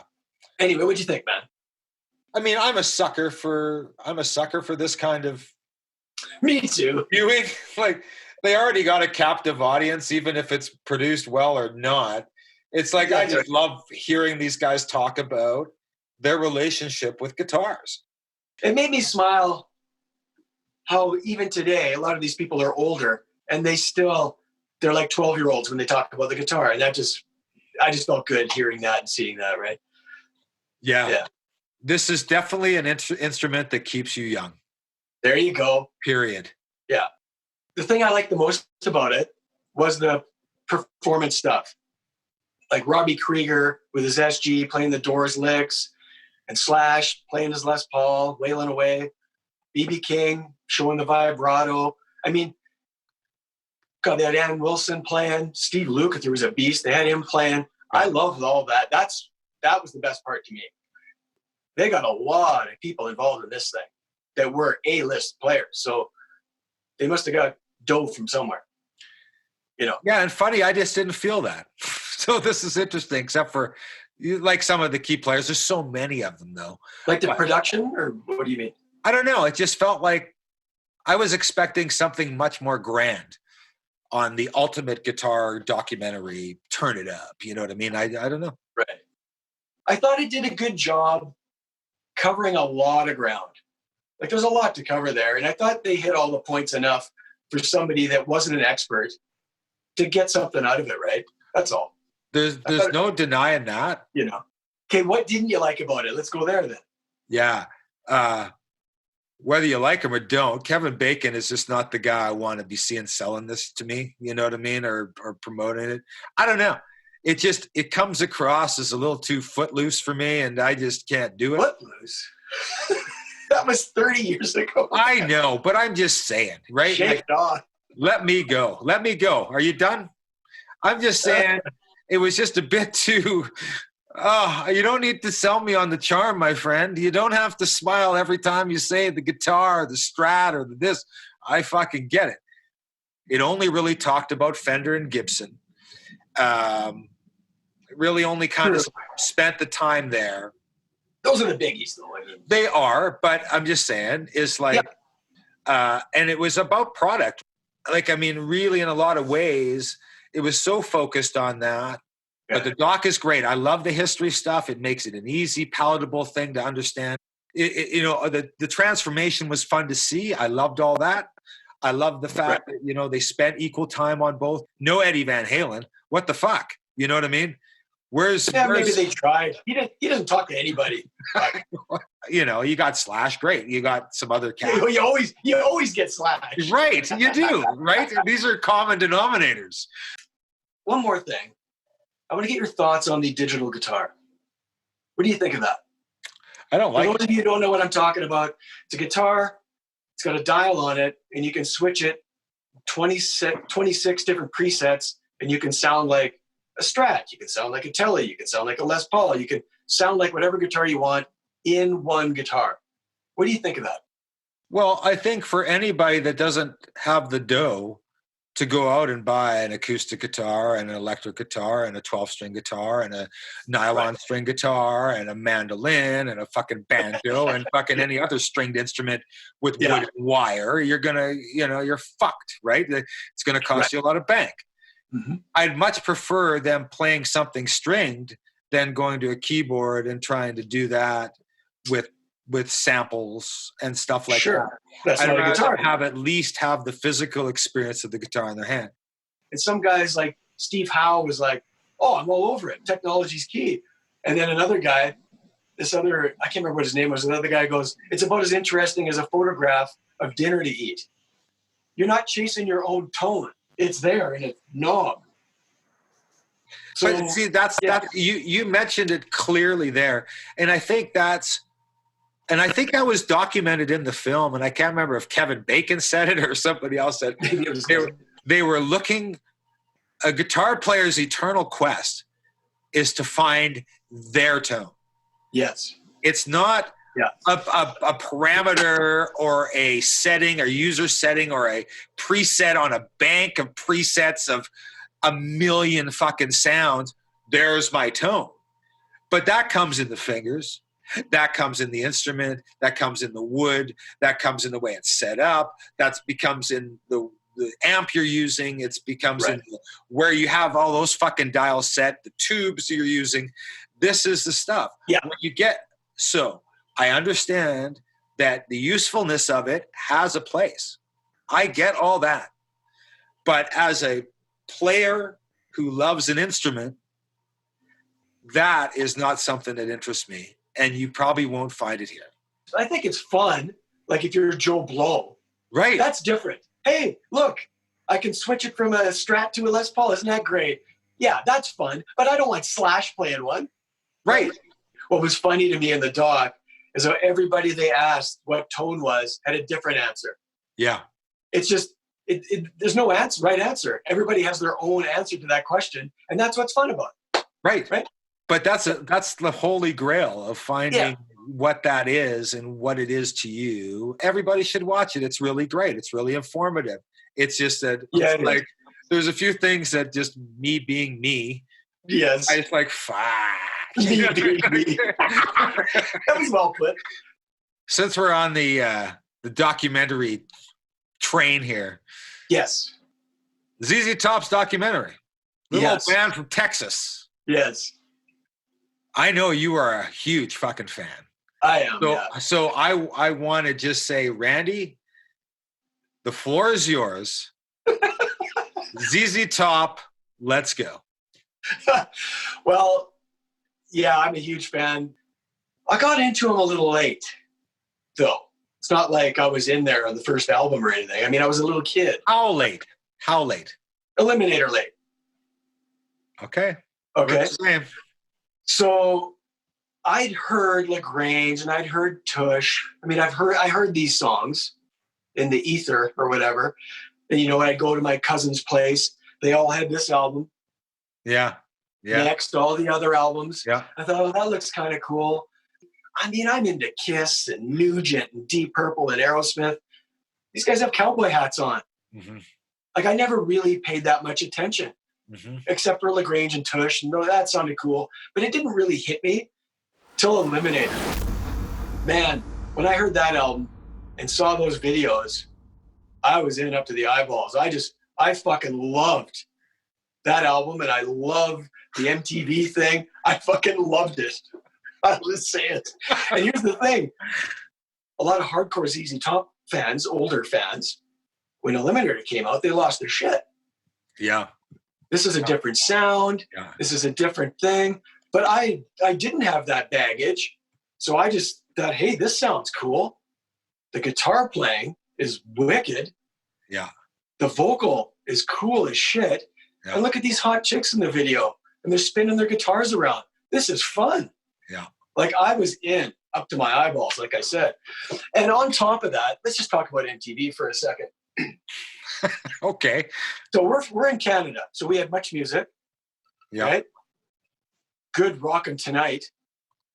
Anyway, what'd you think, man? I mean, I'm a sucker for this kind of Me too. viewing. Like, they already got a captive audience, even if it's produced well or not. It's like, I just love hearing these guys talk about their relationship with guitars. It made me smile how even today, a lot of these people are older and they're like 12-year-olds when they talk about the guitar. And I just felt good hearing that and seeing that, right? Yeah. This is definitely an instrument that keeps you young. There you go. Period. Yeah. The thing I liked the most about it was the performance stuff. Like Robbie Krieger with his SG playing the Doors licks, and Slash playing his Les Paul, wailing away. B.B. King showing the vibrato. I mean, God, they had Ann Wilson playing. Steve Lukather was a beast. They had him playing. I loved all that. That was the best part to me. They got a lot of people involved in this thing that were A-list players. So they must have got dough from somewhere. Yeah, and funny, I just didn't feel that. So this is interesting, except for like some of the key players. There's so many of them, though. Like the production, or what do you mean? I don't know. It just felt like I was expecting something much more grand on the ultimate guitar documentary, Turn It Up. You know what I mean? I don't know. Right. I thought it did a good job covering a lot of ground. Like, there's a lot to cover there. And I thought they hit all the points enough for somebody that wasn't an expert to get something out of it, right? That's all. There's no denying that. Okay, what didn't you like about it? Let's go there then. Yeah. Whether you like him or don't, Kevin Bacon is just not the guy I want to be seeing selling this to me. You know what I mean? Or promoting it. I don't know. It comes across as a little too footloose for me, and I just can't do it. Footloose? That was 30 years ago. I know, but I'm just saying, right? Shake it off. Let me go. Let me go. Are you done? I'm just saying it was just a bit too, you don't need to sell me on the charm, my friend. You don't have to smile every time you say the guitar, or the Strat, or this. I fucking get it. It only really talked about Fender and Gibson. Really only kind of spent the time there. Those are the biggies, though. I mean, they are, but I'm just saying, it's like, and it was about product. Like, I mean, really, in a lot of ways, it was so focused on that. Yeah. But the doc is great. I love the history stuff. It makes it an easy, palatable thing to understand. The transformation was fun to see. I loved all that. I love the fact that, they spent equal time on both. No Eddie Van Halen. What the fuck? You know what I mean? Maybe they tried. He doesn't talk to anybody. You know, you got Slash, great. You got some other cats. You always get Slash. Right, you do, right? These are common denominators. One more thing. I want to get your thoughts on the digital guitar. What do you think of that? I don't like For those of you who don't know what I'm talking about, it's a guitar, it's got a dial on it, and you can switch it 26 different presets, and you can sound like a Strat, you can sound like a Tele, you can sound like a Les Paul, you can sound like whatever guitar you want in one guitar. What do you think of that? Well, I think for anybody that doesn't have the dough to go out and buy an acoustic guitar and an electric guitar and a 12-string guitar and a nylon string guitar and a mandolin and a fucking banjo and fucking any other stringed instrument with wood and wire, you're fucked, right? It's going to cost you a lot of bank. Mm-hmm. I'd much prefer them playing something stringed than going to a keyboard and trying to do that with samples and stuff like that. That's I'd not a rather guitar. at least have the physical experience of the guitar in their hand. And some guys like Steve Howe was like, oh, I'm all over it. Technology's key. And then another guy, I can't remember what his name was. Another guy goes, it's about as interesting as a photograph of dinner to eat. You're not chasing your own tone. It's there in a knob. So, but see, that's you mentioned it clearly there. And I think that was documented in the film, and I can't remember if Kevin Bacon said it or somebody else said it. They were looking, a guitar player's eternal quest is to find their tone. Yes. It's not a parameter or a setting or user setting or a preset on a bank of presets of a million fucking sounds. There's my tone. But that comes in the fingers. That comes in the instrument. That comes in the wood. That comes in the way it's set up. That becomes in the amp you're using. It becomes in where you have all those fucking dials set, the tubes you're using. This is the stuff. Yeah. When you get, so I understand that the usefulness of it has a place. I get all that. But as a player who loves an instrument, that is not something that interests me. And you probably won't find it here. I think it's fun. Like if you're Joe Blow. Right. That's different. Hey, look, I can switch it from a Strat to a Les Paul. Isn't that great? Yeah, that's fun. But I don't want Slash playing one. Right. What was funny to me in the doc is that everybody they asked what tone was had a different answer. Yeah. It's just, there's no right answer. Everybody has their own answer to that question. And that's what's fun about it. Right. But that's the holy grail of finding what that is and what it is to you. Everybody should watch it. It's really great. It's really informative. It's just that like there's a few things that just me being me. Yes. I just like, fuck. Me being me. That was well put. Since we're on the documentary train here. Yes. ZZ Top's documentary. Little old band from Texas. Yes. I know you are a huge fucking fan. I am. So I want to just say, Randy, the floor is yours. ZZ Top, let's go. Well, yeah, I'm a huge fan. I got into them a little late, though. It's not like I was in there on the first album or anything. I mean, I was a little kid. How late? Eliminator late. Okay. So I'd heard LaGrange and I'd heard Tush. I mean, I heard these songs in the ether or whatever. And, I'd go to my cousin's place. They all had this album. Yeah. Next, all the other albums. Yeah. I thought, that looks kind of cool. I mean, I'm into Kiss and Nugent and Deep Purple and Aerosmith. These guys have cowboy hats on. Mm-hmm. Like, I never really paid that much attention. Mm-hmm. Except for LaGrange and Tush. No, that sounded cool. But it didn't really hit me till Eliminator. Man, when I heard that album and saw those videos, I was in up to the eyeballs. I fucking loved that album, and I love the MTV thing. I fucking loved it. I'll just say it. And here's the thing. A lot of hardcore ZZ Top fans, older fans, when Eliminator came out, they lost their shit. Yeah. This is a different sound. Yeah. This is a different thing. But I didn't have that baggage. So I just thought, hey, this sounds cool. The guitar playing is wicked. Yeah. The vocal is cool as shit. Yeah. And look at these hot chicks in the video. And they're spinning their guitars around. This is fun. Yeah. Like I was in up to my eyeballs, like I said. And on top of that, let's just talk about MTV for a second. Okay. So we're in Canada. So we had much music. Yeah. Right? Good Rockin' Tonight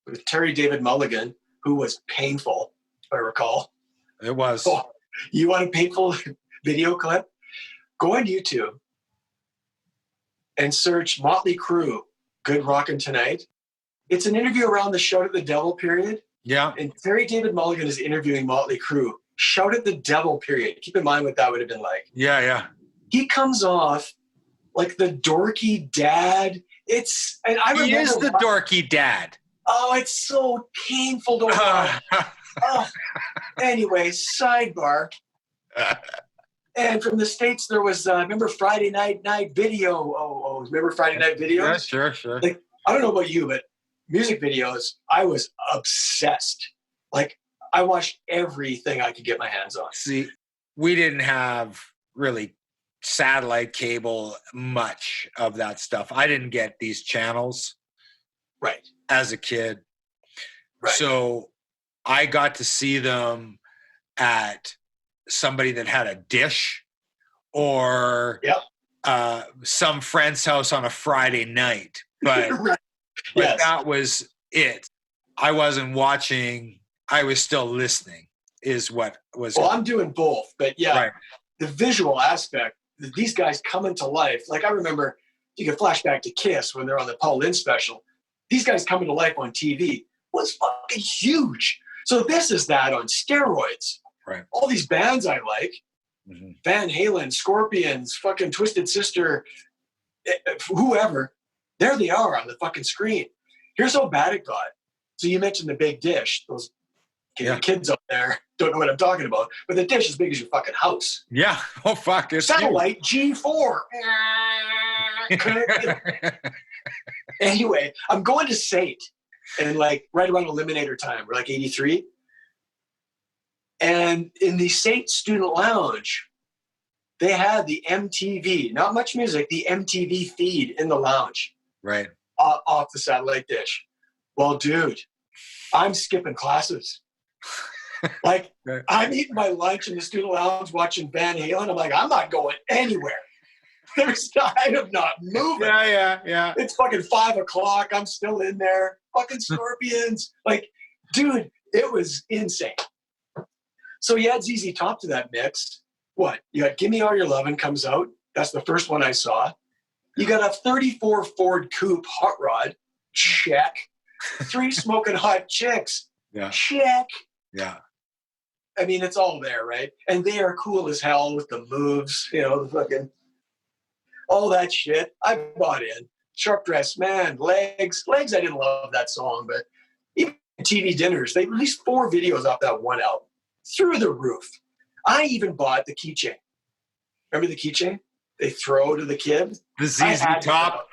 with Terry David Mulligan, who was painful, if I recall. It was. Oh, you want a painful video clip? Go on YouTube and search Motley Crue, Good Rockin' Tonight. It's an interview around the Shout at the Devil period. Yeah. And Terry David Mulligan is interviewing Motley Crue. Shout at the Devil period. Keep in mind what that would have been like. Yeah, yeah. He comes off like the dorky dad. And I remember He is the dorky dad. Oh, it's so painful to watch. Anyway, sidebar. And from the States, there was, remember Friday Night Video? Remember Friday Night Video? Yeah, sure. Like, I don't know about you, but music videos, I was obsessed. Like, I watched everything I could get my hands on. See, we didn't have really satellite cable, much of that stuff. I didn't get these channels Right. as a kid. Right. So I got to see them at somebody that had a dish or some friend's house on a Friday night. But, Right. but Yes. that was it. I wasn't watching. I was still listening is what was. Well, I'm doing both. But yeah, Right. the visual aspect, these guys come into life. Like I remember, you can flash back to Kiss when they're on the Paul Lynde special. These guys coming to life on TV was fucking huge. So this is that on steroids. Right. All these bands I like, Van Halen, Scorpions, fucking Twisted Sister, whoever, there they are on the fucking screen. Here's how bad it got. So you mentioned the big dish. Those kids up there don't know what I'm talking about, but the dish is big as your fucking house. Yeah. Oh, fuck. It's Satellite G4. Anyway, I'm going to Sate and like right around Eliminator time. We're like 83. And in the Sate Student Lounge, they had the MTV, not much music, the MTV feed in the lounge. Right. Off the satellite dish. Well, dude, I'm skipping classes. Like, Right. I'm eating my lunch in the student lounge watching Van Halen. I'm like, I'm not going anywhere. I am not moving. Yeah. It's fucking 5 o'clock. I'm still in there. Fucking Scorpions. Like, dude, it was insane. So you had ZZ Top to that mix. What? You got Gimme All Your Lovin' comes out. That's the first one I saw. You got a 34 Ford Coupe hot rod. Check. 3 smoking hot chicks. Yeah. Check. Yeah. I mean, it's all there, right? And they are cool as hell with the moves, the fucking, all that shit. I bought in. Sharp Dressed Man, Legs. Legs, I didn't love that song, but even TV Dinners, they released 4 videos off that one album. Through the roof. I even bought the keychain. Remember the keychain? They throw to the kid? The ZZ Top,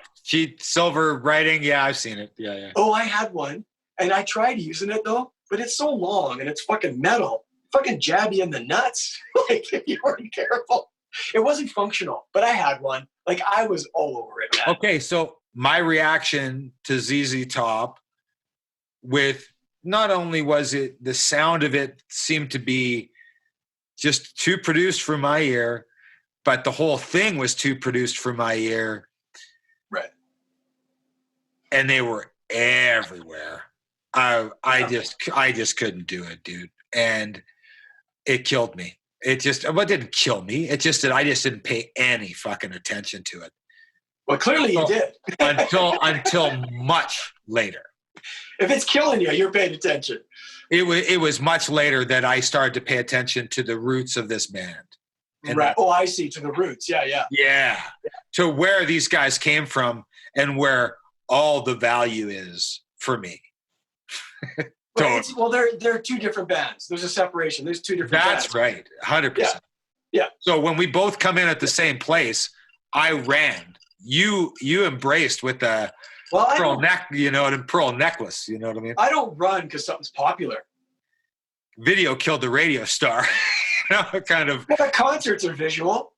silver writing. Yeah, I've seen it. Yeah. Oh, I had one. And I tried using it, though. But it's so long and it's fucking metal. Fucking jab you in the nuts. Like, if you weren't careful. It wasn't functional, but I had one. Like, I was all over it, man. Okay, so my reaction to ZZ Top with not only was it the sound of it seemed to be just too produced for my ear, but the whole thing was too produced for my ear. Right. And they were everywhere. I just couldn't do it, dude. And it killed me. It didn't kill me. It just that I just didn't pay any fucking attention to it. Well, clearly you did. until much later. If it's killing you, you're paying attention. It was much later that I started to pay attention to the roots of this band. And right. Oh, I see. To the roots. Yeah. Yeah. To where these guys came from and where all the value is for me. Well, they're 2 different bands. There's a separation. There's 2 different bands. That's right. 100%. Yeah. So when we both come in at the same place, I ran you embraced with the pearl neck, and pearl necklace. You know what I mean? I don't run because something's popular. Video killed the radio star. Kind of. Yeah, concerts are visual.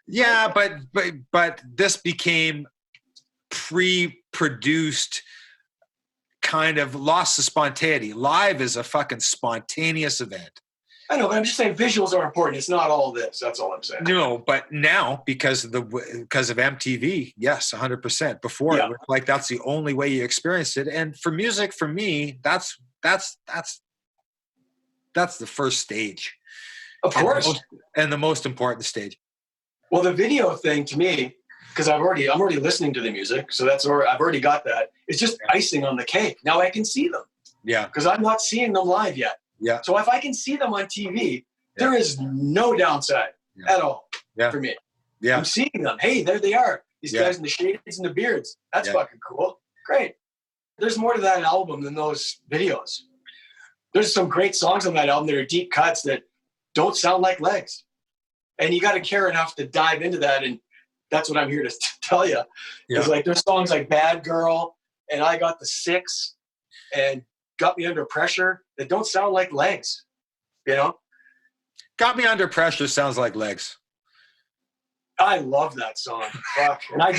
Yeah, but this became pre-produced, kind of lost the spontaneity. Live is a fucking spontaneous event. I know, but I'm just saying visuals are important. It's not all this. That's all I'm saying. No, but now because of MTV, yes, 100%. Before it was like that's the only way you experienced it. And for music, for me, that's the first stage. Of course. And the most important stage. Well, the video thing to me, because I'm already listening to the music, so I've already got that. It's just icing on the cake. Now I can see them. Yeah. Because I'm not seeing them live yet. Yeah. So if I can see them on TV, there is no downside at all for me. Yeah. I'm seeing them. Hey, there they are. These guys in the shades and the beards. That's fucking cool. Great. There's more to that album than those videos. There's some great songs on that album that are deep cuts that don't sound like Legs. And you got to care enough to dive into that. And that's what I'm here to tell you. It's like there's songs like Bad Girl and I Got the Six and Got Me Under Pressure that don't sound like Legs. Got Me Under Pressure sounds like Legs. I love that song. Fuck. And I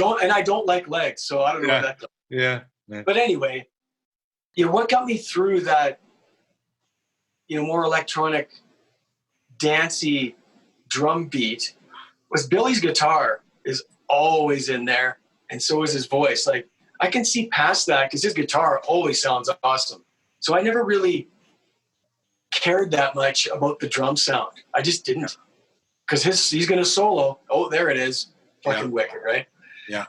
don't like Legs, so I don't know what that does. Yeah. But anyway, what got me through that, more electronic, dancey drum beat was Billy's guitar is always in there, and so is his voice. Like, I can see past that because his guitar always sounds awesome. So I never really cared that much about the drum sound. I just didn't. Because he's going to solo. Oh, there it is. Fucking wicked, right? Yeah.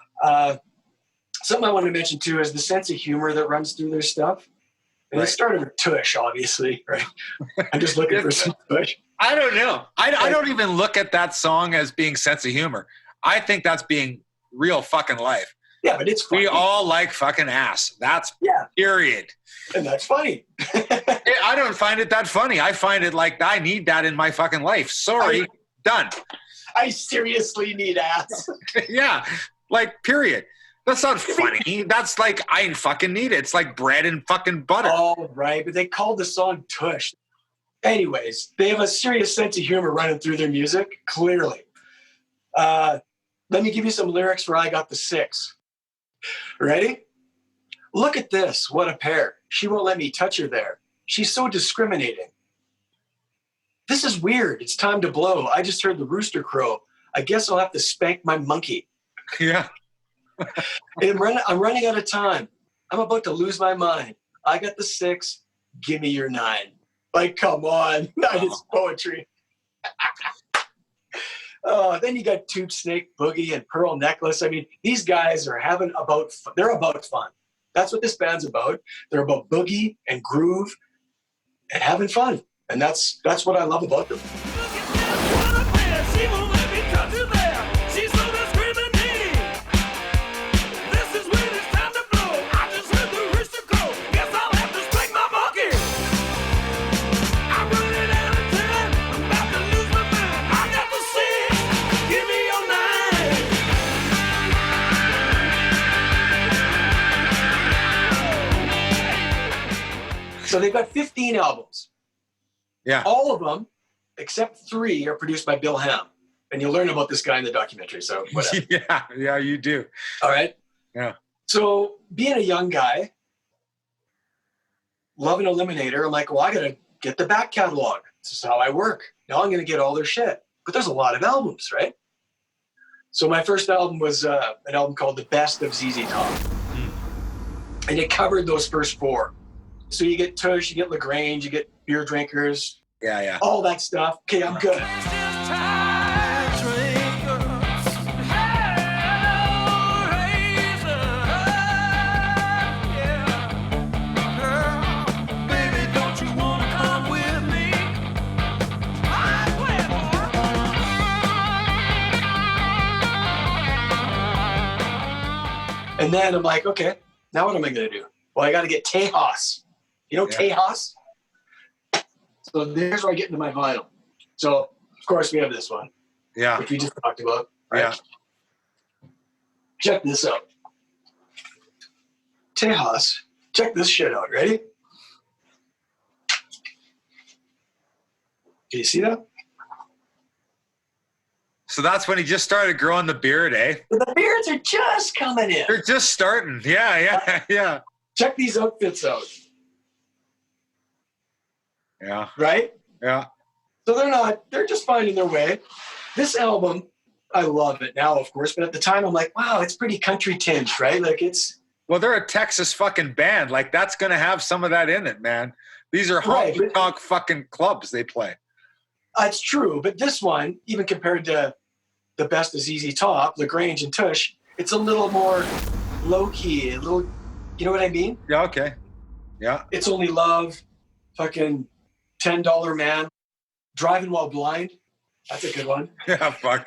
Something I want to mention, too, is the sense of humor that runs through their stuff. And it started with Tush, obviously, right? I'm just looking for some Tush. I don't know. I don't even look at that song as being sense of humor. I think that's being real fucking life. Yeah, but it's funny. We all like fucking ass. That's period. And that's funny. I don't find it that funny. I find it like I need that in my fucking life. Sorry, done. I seriously need ass. Yeah, like period. That's not funny. That's like I fucking need it. It's like bread and fucking butter. Oh, right. But they called the song Tush. Anyways, they have a serious sense of humor running through their music, clearly. Let me give you some lyrics for I Got the Six. Ready? Look at this. What a pair. She won't let me touch her there. She's so discriminating. This is weird. It's time to blow. I just heard the rooster crow. I guess I'll have to spank my monkey. Yeah. I'm running out of time. I'm about to lose my mind. I got the six. Give me your nine. Like, come on. That is poetry. Then you got Tube Snake, Boogie, and Pearl Necklace. I mean, these guys are they're about fun. That's what this band's about. They're about boogie and groove and having fun. And that's what I love about them. So they've got 15 albums. Yeah. All of them, except 3, are produced by Bill Ham. And you'll learn about this guy in the documentary, so whatever. Yeah, you do. All right? Yeah. So being a young guy, loving Eliminator, I'm like, well, I got to get the back catalog. This is how I work. Now I'm going to get all their shit. But there's a lot of albums, right? So my first album was an album called The Best of ZZ Top. And it covered those first 4. So you get Tush, you get LaGrange, you get Beer Drinkers. Yeah. All that stuff. Okay, I'm good. And then I'm like, okay, now what am I going to do? Well, I got to get Tejas. You know Tejas? So there's where I get into my vinyl. So, of course, we have this one. Yeah. Which we just talked about. Right? Yeah. Check this out. Tejas, check this shit out. Ready? Can you see that? So that's when he just started growing the beard, eh? The beards are just coming in. They're just starting. Yeah. Check these outfits out. Yeah. Right? Yeah. So they're just finding their way. This album, I love it now, of course, but at the time I'm like, wow, it's pretty country tinged, right? Like Well, they're a Texas fucking band. Like that's going to have some of that in it, man. These are honky-tonk fucking clubs they play. It's true, but this one, even compared to the best of ZZ Top, LaGrange and Tush, it's a little more low-key, a little, you know what I mean? Yeah, okay. Yeah. It's Only Love, fucking $10 Man, Driving While Blind. That's a good one. Yeah, fuck.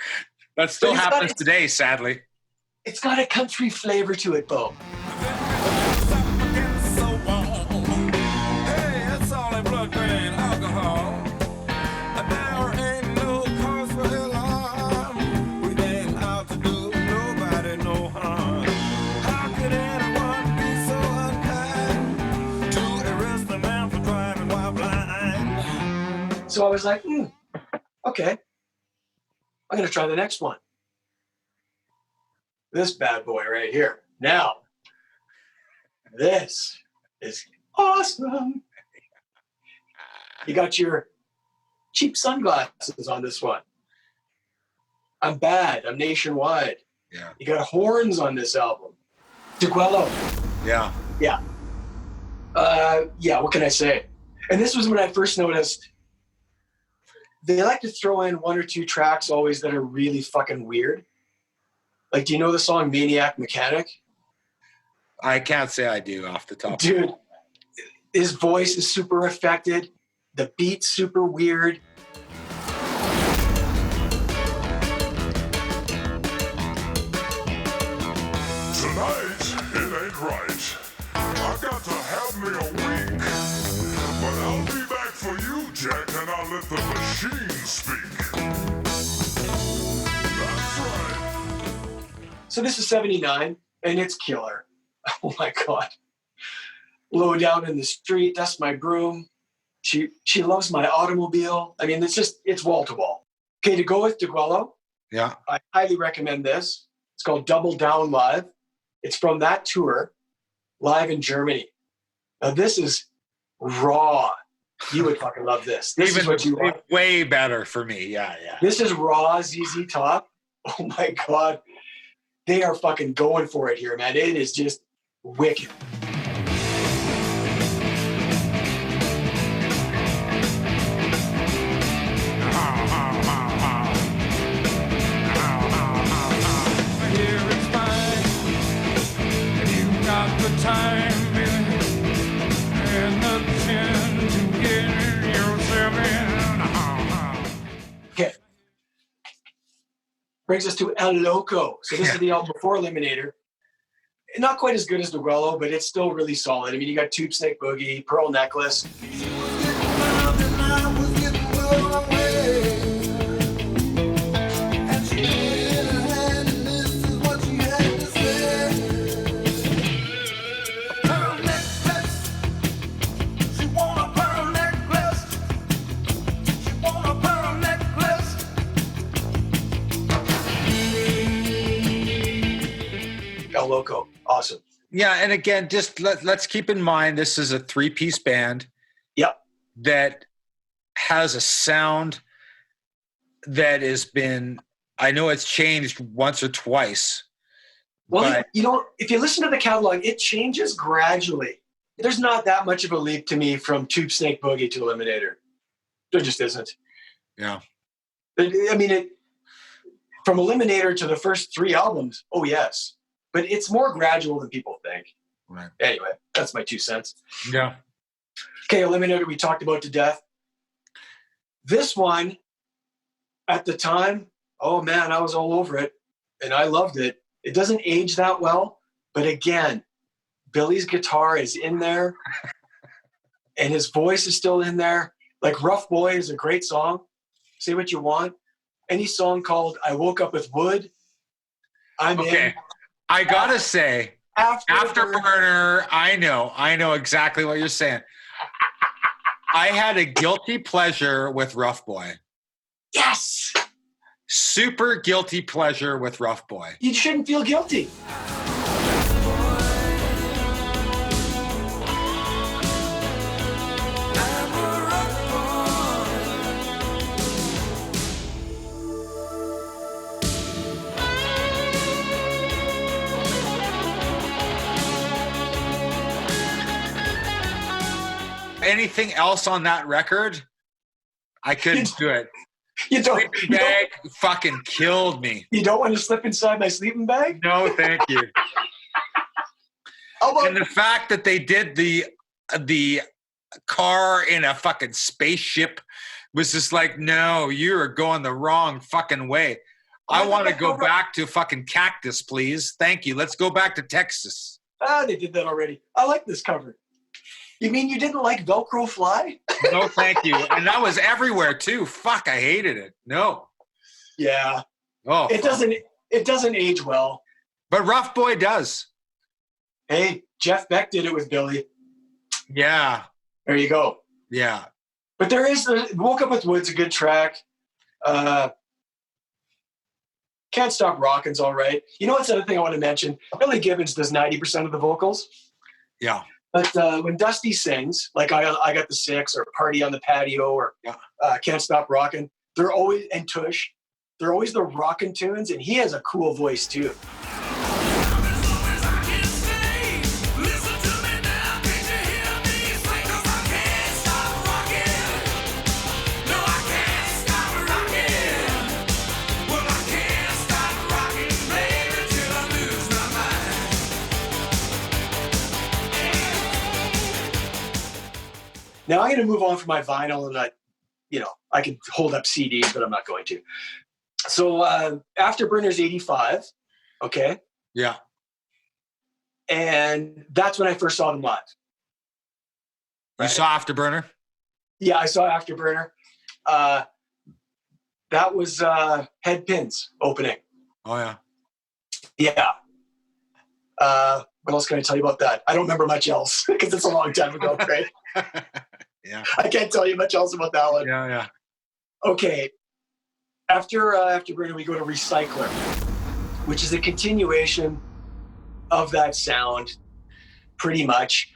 That still happens today, sadly. It's got a country flavor to it, Beau. So I was like, okay, I'm going to try the next one. This bad boy right here. Now, this is awesome. You got your cheap sunglasses on this one. I'm Bad. I'm Nationwide. Yeah. You got horns on this album. DeGuello. Yeah. Yeah. What can I say? And this was when I first noticed they like to throw in one or two tracks always that are really fucking weird. Like, do you know the song Maniac Mechanic? I can't say I do off the top. Dude, his voice is super affected. The beat's super weird. Tonight, it ain't right. I got to have me a week. But I'll be back for you, Jack, and I'll let the machine speak. That's right. So this is 79, and it's killer. Oh my God. Low down in the street, that's my broom. She loves my automobile. I mean, it's wall to wall. Okay, to go with DeGuello, Yeah. I highly recommend this. It's called Double Down Live. It's from that tour, live in Germany. Now this is raw. You would fucking love this. This is what you want. Way better for me. Yeah. This is raw ZZ Top. Oh my God. They are fucking going for it here, man. It is just wicked. Time and the chance to get yourself in. Okay. Brings us to El Loco. So this is the album before Eliminator. Not quite as good as DeGuello, but it's still really solid. I mean, you got Tube Snake Boogie, Pearl Necklace. Loco, awesome. Yeah, and again, just let's keep in mind this is a 3-piece band. Yep. That has a sound that has been, I know it's changed once or twice. Well, if you listen to the catalog, it changes gradually. There's not that much of a leap to me from Tube Snake Boogie to Eliminator. There just isn't. Yeah. I mean, from Eliminator to the first 3 albums, oh yes. But it's more gradual than people think. Right. Anyway, that's my 2 cents. Yeah. Okay, Eliminator, we talked about to death. This one, at the time, oh man, I was all over it. And I loved it. It doesn't age that well. But again, Billy's guitar is in there. And his voice is still in there. Like Rough Boy is a great song. Say What You Want. Any song called I Woke Up With Wood, I'm in. I gotta say, Afterburner, I know exactly what you're saying. I had a guilty pleasure with Rough Boy. Yes. Super guilty pleasure with Rough Boy. You shouldn't feel guilty. Anything else on that record? I couldn't do it. Sleeping bag fucking killed me. You don't want to slip inside my sleeping bag? No, thank you. And the fact that they did the car in a fucking spaceship was just like, no, you're going the wrong fucking way. I want to go back to fucking Cactus, please. Thank you. Let's go back to Texas. They did that already. I like this cover. You mean you didn't like Velcro Fly? No, thank you. And that was everywhere too. Fuck, I hated it. No. Yeah. Oh. It doesn't age well. But Rough Boy does. Hey, Jeff Beck did it with Billy. Yeah. There you go. Yeah. But there is Woke Up with Wood's a good track. Can't Stop Rockin's all right. You know what's the other thing I want to mention? Billy Gibbons does 90% of the vocals. Yeah. But when Dusty sings, like I Got the Six or Party on the Patio or Can't Stop Rockin', they're always, and Tush, they're always the rockin' tunes, and he has a cool voice too. Now I'm going to move on from my vinyl, and I can hold up CDs, but I'm not going to. So Afterburner's 85, okay? Yeah. And that's when I first saw them live. You saw Afterburner? Yeah, I saw Afterburner. That was Head Pins opening. Oh, yeah. Yeah. What else can I tell you about that? I don't remember much else because it's a long time ago, right? Yeah. I can't tell you much else about that one. Yeah, yeah. Okay. After Afterburner, we go to Recycler, which is a continuation of that sound, pretty much.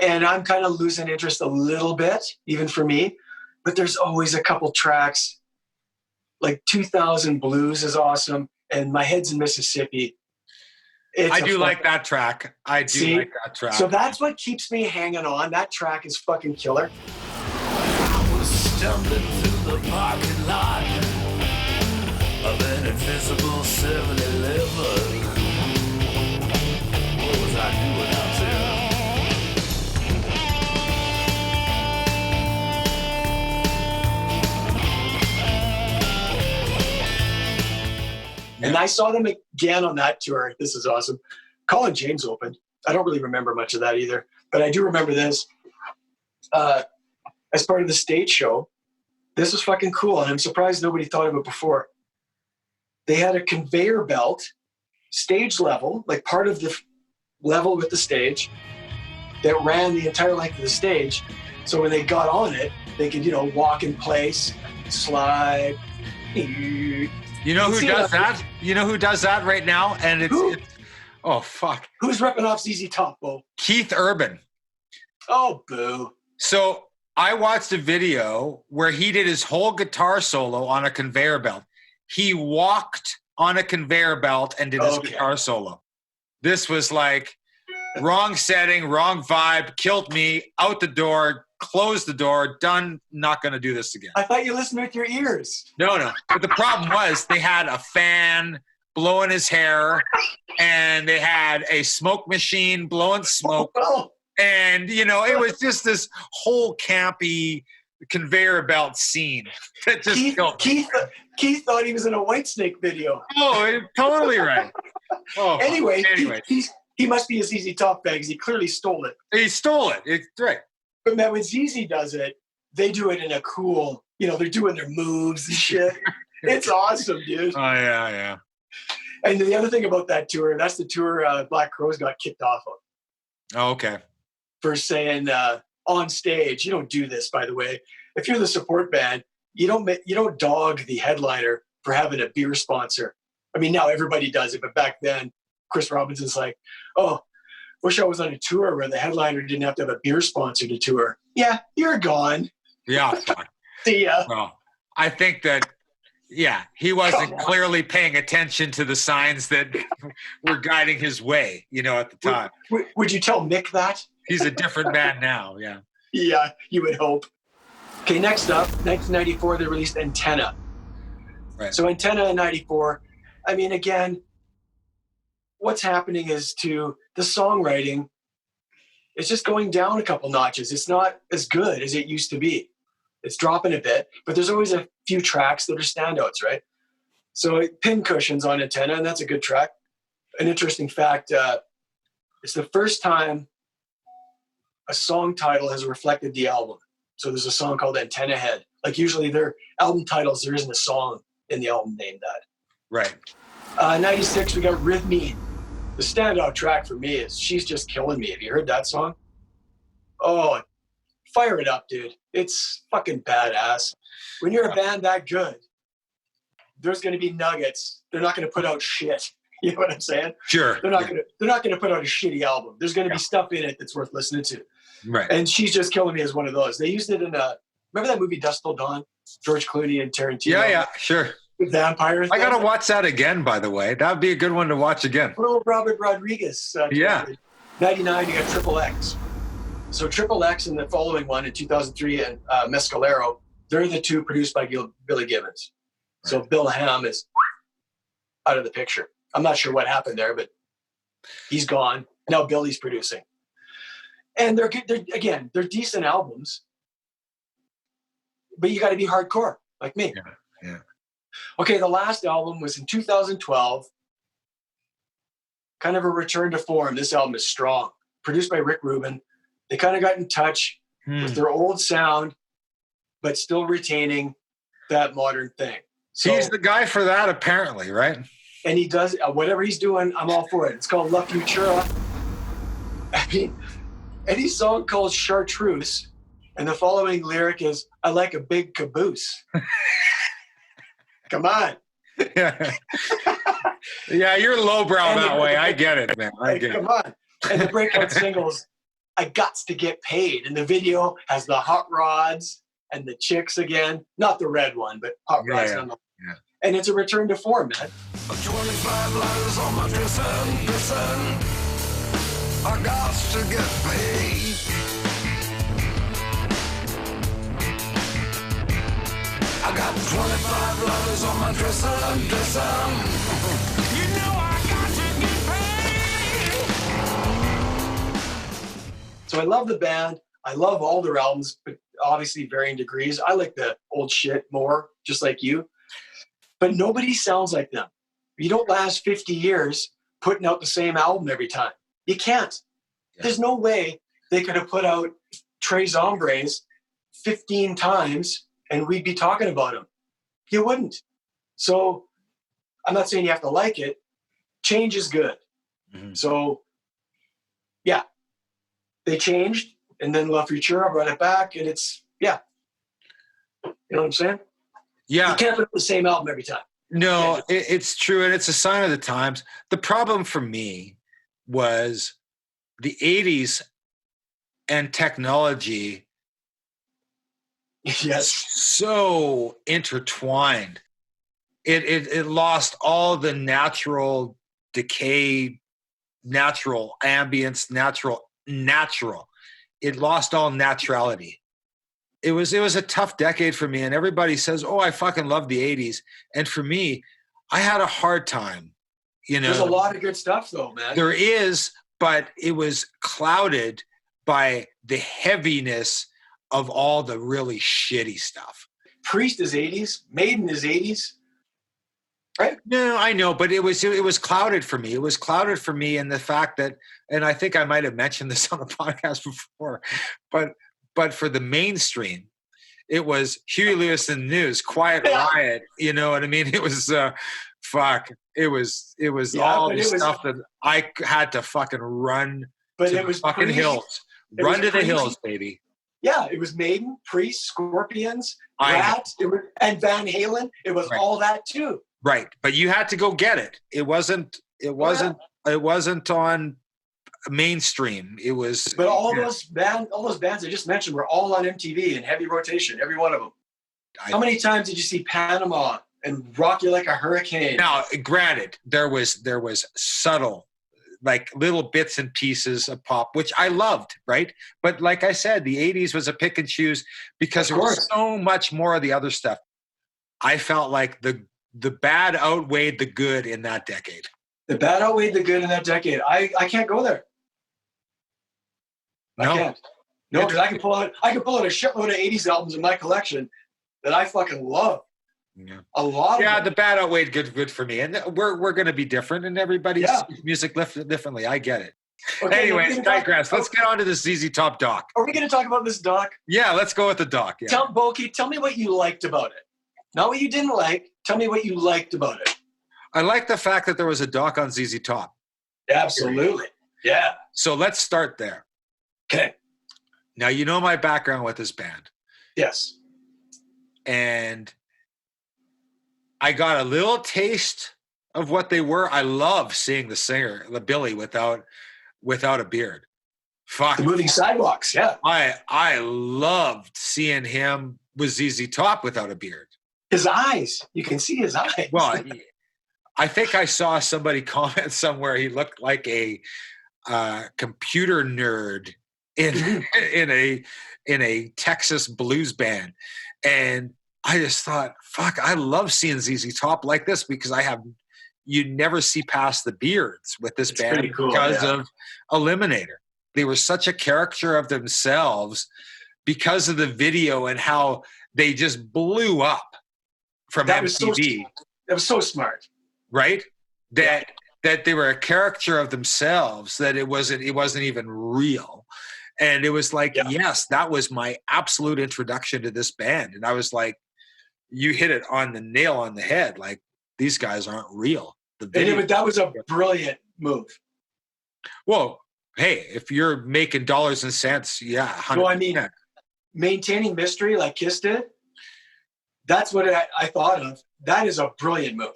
And I'm kind of losing interest a little bit, even for me. But there's always a couple tracks. Like 2000 Blues is awesome, and My Head's in Mississippi. I do like that track. I do like that track. So that's what keeps me hanging on. That track is fucking killer. I was stumbling through the parking lot of an invisible 7-Eleven. What was I doing out there? And I saw them again on that tour. This is awesome. Colin James opened. I don't really remember much of that either, but I do remember this. As part of the stage show, this was fucking cool, and I'm surprised nobody thought of it before. They had a conveyor belt, stage level, like part of the level with the stage, that ran the entire length of the stage. So when they got on it, they could, walk in place, slide. You know who does that? You know who does that right now? And it's oh, fuck. Who's ripping off ZZ Top, Beau? Keith Urban. Oh, boo. So I watched a video where he did his whole guitar solo on a conveyor belt. He walked on a conveyor belt and did his guitar solo. This was like wrong setting, wrong vibe, killed me, out the door, closed the door, done, not going to do this again. I thought you listened with your ears. No. But the problem was they had a fan blowing his hair, and they had a smoke machine blowing smoke. And, it was just this whole campy conveyor belt scene that just Keith thought he was in a Whitesnake video. Oh, totally right. Oh, anyway. He must be a ZZ Top fan because he clearly stole it. He stole it. It's right. But man, when ZZ does it, they do it in a cool, they're doing their moves and shit. It's awesome, dude. Oh, yeah. And the other thing about that tour, that's the tour Black Crowes got kicked off of. Oh, okay. For saying on stage, you don't do this, by the way. If you're the support band, you don't dog the headliner for having a beer sponsor. I mean, now everybody does it, but back then, Chris Robinson's like, oh, wish I was on a tour where the headliner didn't have to have a beer sponsor to tour. Yeah, you're gone. Yeah. See ya. Well, I think that, yeah, he wasn't clearly paying attention to the signs that were guiding his way, at the time. Would you tell Mick that? He's a different man now, yeah. Yeah, you would hope. Okay, next up, 1994, they released Antenna. Right. So Antenna in 94, I mean, again, what's happening is to the songwriting, it's just going down a couple notches. It's not as good as it used to be. It's dropping a bit, but there's always a few tracks that are standouts, right? So Pincushions on Antenna, and that's a good track. An interesting fact, it's the first time a song title has reflected the album. So there's a song called Antenna Head. Like usually their album titles, there isn't a song in the album named that. Right. 96, we got Rhythmy. The standout track for me is She's Just Killing Me. Have you heard that song? Oh, fire it up, dude. It's fucking badass. When you're a band that good, there's going to be nuggets. They're not going to put out shit. You know what I'm saying? Sure. They're not going to put out a shitty album. There's going to be stuff in it that's worth listening to. Right. And She's Just Killing Me is one of those. They used it in remember that movie Dusk Till Dawn? George Clooney and Tarantino. Yeah, sure. The vampire thing? I got to watch that again, by the way. That would be a good one to watch again. Little Robert Rodriguez. Yeah. 99, you got Triple X. So Triple X and the following one in 2003 and Mescalero, they're the two produced by Billy Gibbons. Right. So Bill Ham is out of the picture. I'm not sure what happened there, but he's gone. Now Billy's producing. And they're good. They're decent albums, but you got to be hardcore like me. Yeah. Okay, the last album was in 2012. Kind of a return to form. This album is strong. Produced by Rick Rubin. They kind of got in touch with their old sound, but still retaining that modern thing. So, he's the guy for that, apparently, right? And he does whatever he's doing. I'm all for it. It's called La Futura. I mean, any song called Chartreuse, and the following lyric is, I like a big caboose. Come on. Yeah, you're lowbrow that way. I get it, man. I get it. Come on. And the breakout singles, I Gots to Get Paid. And the video has the hot rods and the chicks again. Not the red one, but hot rods. Yeah. And it's a return to form, man. 25 letters on my dressing. I got to get paid. I got 25 letters on my dressing. You know I got to get paid. So I love the band. I love all their albums, but obviously varying degrees. I like the old shit more, just like you. But nobody sounds like them. You don't last 50 years putting out the same album every time. You can't. Yeah. There's no way they could have put out Tres Hombres 15 times and we'd be talking about them. You wouldn't. So I'm not saying you have to like it. Change is good. Mm-hmm. So, yeah, they changed, and then La Futura brought it back, and it's, yeah. You know what I'm saying? Yeah. You can't put the same album every time. No, it's true, and it's a sign of the times. The problem for me was the 80s and technology so intertwined. It lost all the natural decay, natural ambience, natural. It lost all naturality. It was a tough decade for me, and everybody says, "Oh, I fucking love the 80s." And for me, I had a hard time. There's a lot of good stuff though, man. There is, but it was clouded by the heaviness of all the really shitty stuff. Priest is 80s, Maiden is 80s. Right? No, I know, but it was clouded for me. It was clouded for me in the fact that, and I think I might have mentioned this on the podcast before, but for the mainstream, it was Huey Lewis and the News, Quiet Riot. You know what I mean? It was fuck, it was all the stuff that I had to fucking run but to it was the fucking Priest, hills. Run to the Priest, hills, baby. Yeah, it was Maiden, Priest, Scorpions, Rat, and Van Halen. It was all that too. Right, but you had to go get it. It wasn't on mainstream. It was. But all those bands I just mentioned were all on MTV in heavy rotation. Every one of them. How many times did you see Panama and Rock You Like a Hurricane? Now, granted, there was subtle, like little bits and pieces of pop, which I loved, right? But like I said, the 80s was a pick and choose because there was so much more of the other stuff. I felt like the bad outweighed the good in that decade. The bad outweighed the good in that decade. I can't go there. No. I can't. No, because I can pull out a shitload of 80s albums in my collection that I fucking love. Yeah. A lot of them. The bad outweighed good for me. And we're going to be different, and everybody's music lifts differently. I get it. Okay, anyway, digress. Let's get on to the ZZ Top doc. Are we going to talk about this doc? Yeah, let's go with the doc. Yeah. Tell me what you liked about it. Not what you didn't like. Tell me what you liked about it. I like the fact that there was a doc on ZZ Top. Absolutely. Yeah. So let's start there. Okay. Now, you know my background with this band. Yes. And I got a little taste of what they were. I love seeing the singer, the Billy, without a beard. Fuck. The Moving Sidewalks, yeah. I loved seeing him with ZZ Top without a beard. His eyes. You can see his eyes. Well, I think I saw somebody comment somewhere he looked like a computer nerd in a Texas blues band. And I just thought, fuck, I love seeing ZZ Top like this because you never see past the beards with this band because of Eliminator. They were such a caricature of themselves because of the video and how they just blew up from MTV. That was so smart. Right? That they were a caricature of themselves, that it wasn't even real. And it was like, yes, that was my absolute introduction to this band. And I was like, you hit it on the nail on the head. Like, these guys aren't real. That was a brilliant move. Well, hey, if you're making dollars and cents, 100%. Well, I mean, maintaining mystery like Kiss did, that's what I thought of. That is a brilliant move.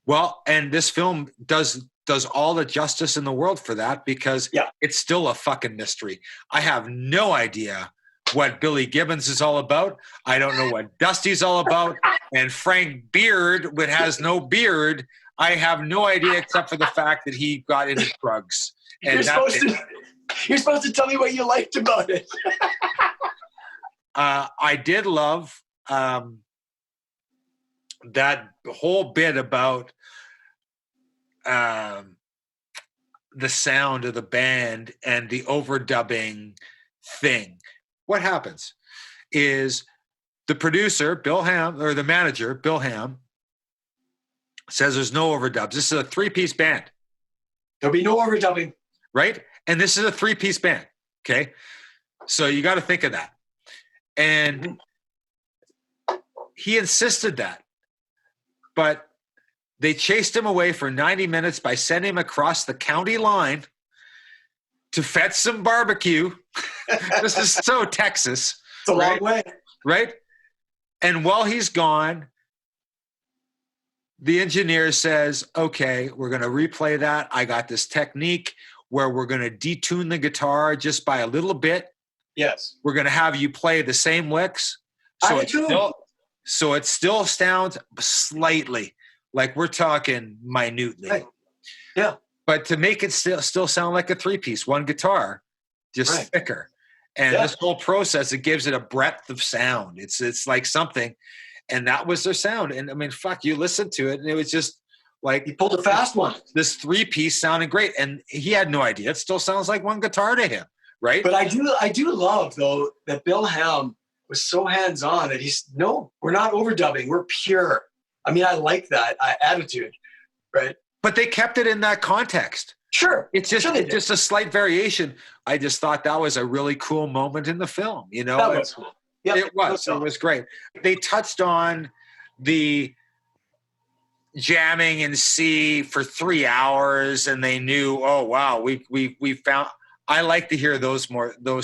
Well, and this film does all the justice in the world for that because it's still a fucking mystery. I have no idea what Billy Gibbons is all about. I don't know what Dusty's all about. And Frank Beard, which has no beard, I have no idea except for the fact that he got into drugs. And you're supposed to tell me what you liked about it. I did love that whole bit about the sound of the band and the overdubbing thing. What happens is the producer, Bill Ham, or the manager, Bill Ham, says there's no overdubs. This is a 3-piece band. There'll be no overdubbing. Right? And this is a 3-piece band. Okay? So you got to think of that. And he insisted that. But they chased him away for 90 minutes by sending him across the county line to fetch some barbecue. This is so Texas. It's a long way. Right? And while he's gone, the engineer says, okay, we're going to replay that. I got this technique where we're going to detune the guitar just by a little bit. Yes. We're going to have you play the same licks. So it still sounds slightly like we're talking minutely. Right. Yeah. But to make it still sound like a 3-piece, one guitar, just thicker. And this whole process, it gives it a breadth of sound. It's like something. And that was their sound. And I mean, fuck, you listen to it and it was just like, he pulled a fast one. This 3-piece sounding great. And he had no idea. It still sounds like one guitar to him. Right. But I do love though that Bill Ham was so hands-on that we're not overdubbing. We're pure. I mean, I like that attitude. Right. But they kept it in that context. Sure. It's just a slight variation. I just thought that was a really cool moment in the film. You know, that was cool. Yep. It was great. They touched on the jamming in C for 3 hours, and they knew, oh wow, we found. I like to hear those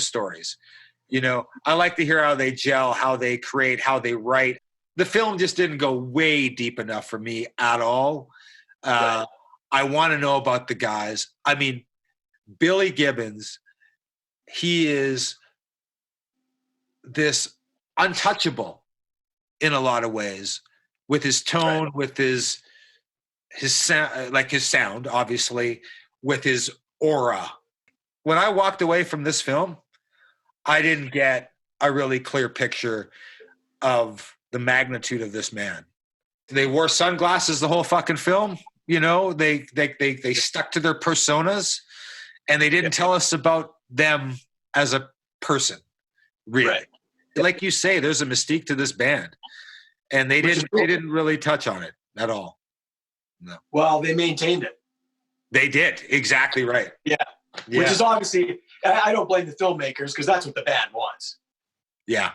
stories. You know, I like to hear how they gel, how they create, how they write. The film just didn't go way deep enough for me at all. Right. I want to know about the guys. I mean, Billy Gibbons, he is this untouchable in a lot of ways, with his tone, right, with his sound, like his sound, obviously, with his aura. When I walked away from this film, I didn't get a really clear picture of the magnitude of this man. They wore sunglasses the whole fucking film. You know, they stuck to their personas, and they didn't tell us about them as a person, really. Right. Like you say, there's a mystique to this band, and they didn't really touch on it at all. No. Well, they maintained it. They did. Exactly right. Yeah. Which is obviously, I don't blame the filmmakers, because that's what the band wants. Yeah.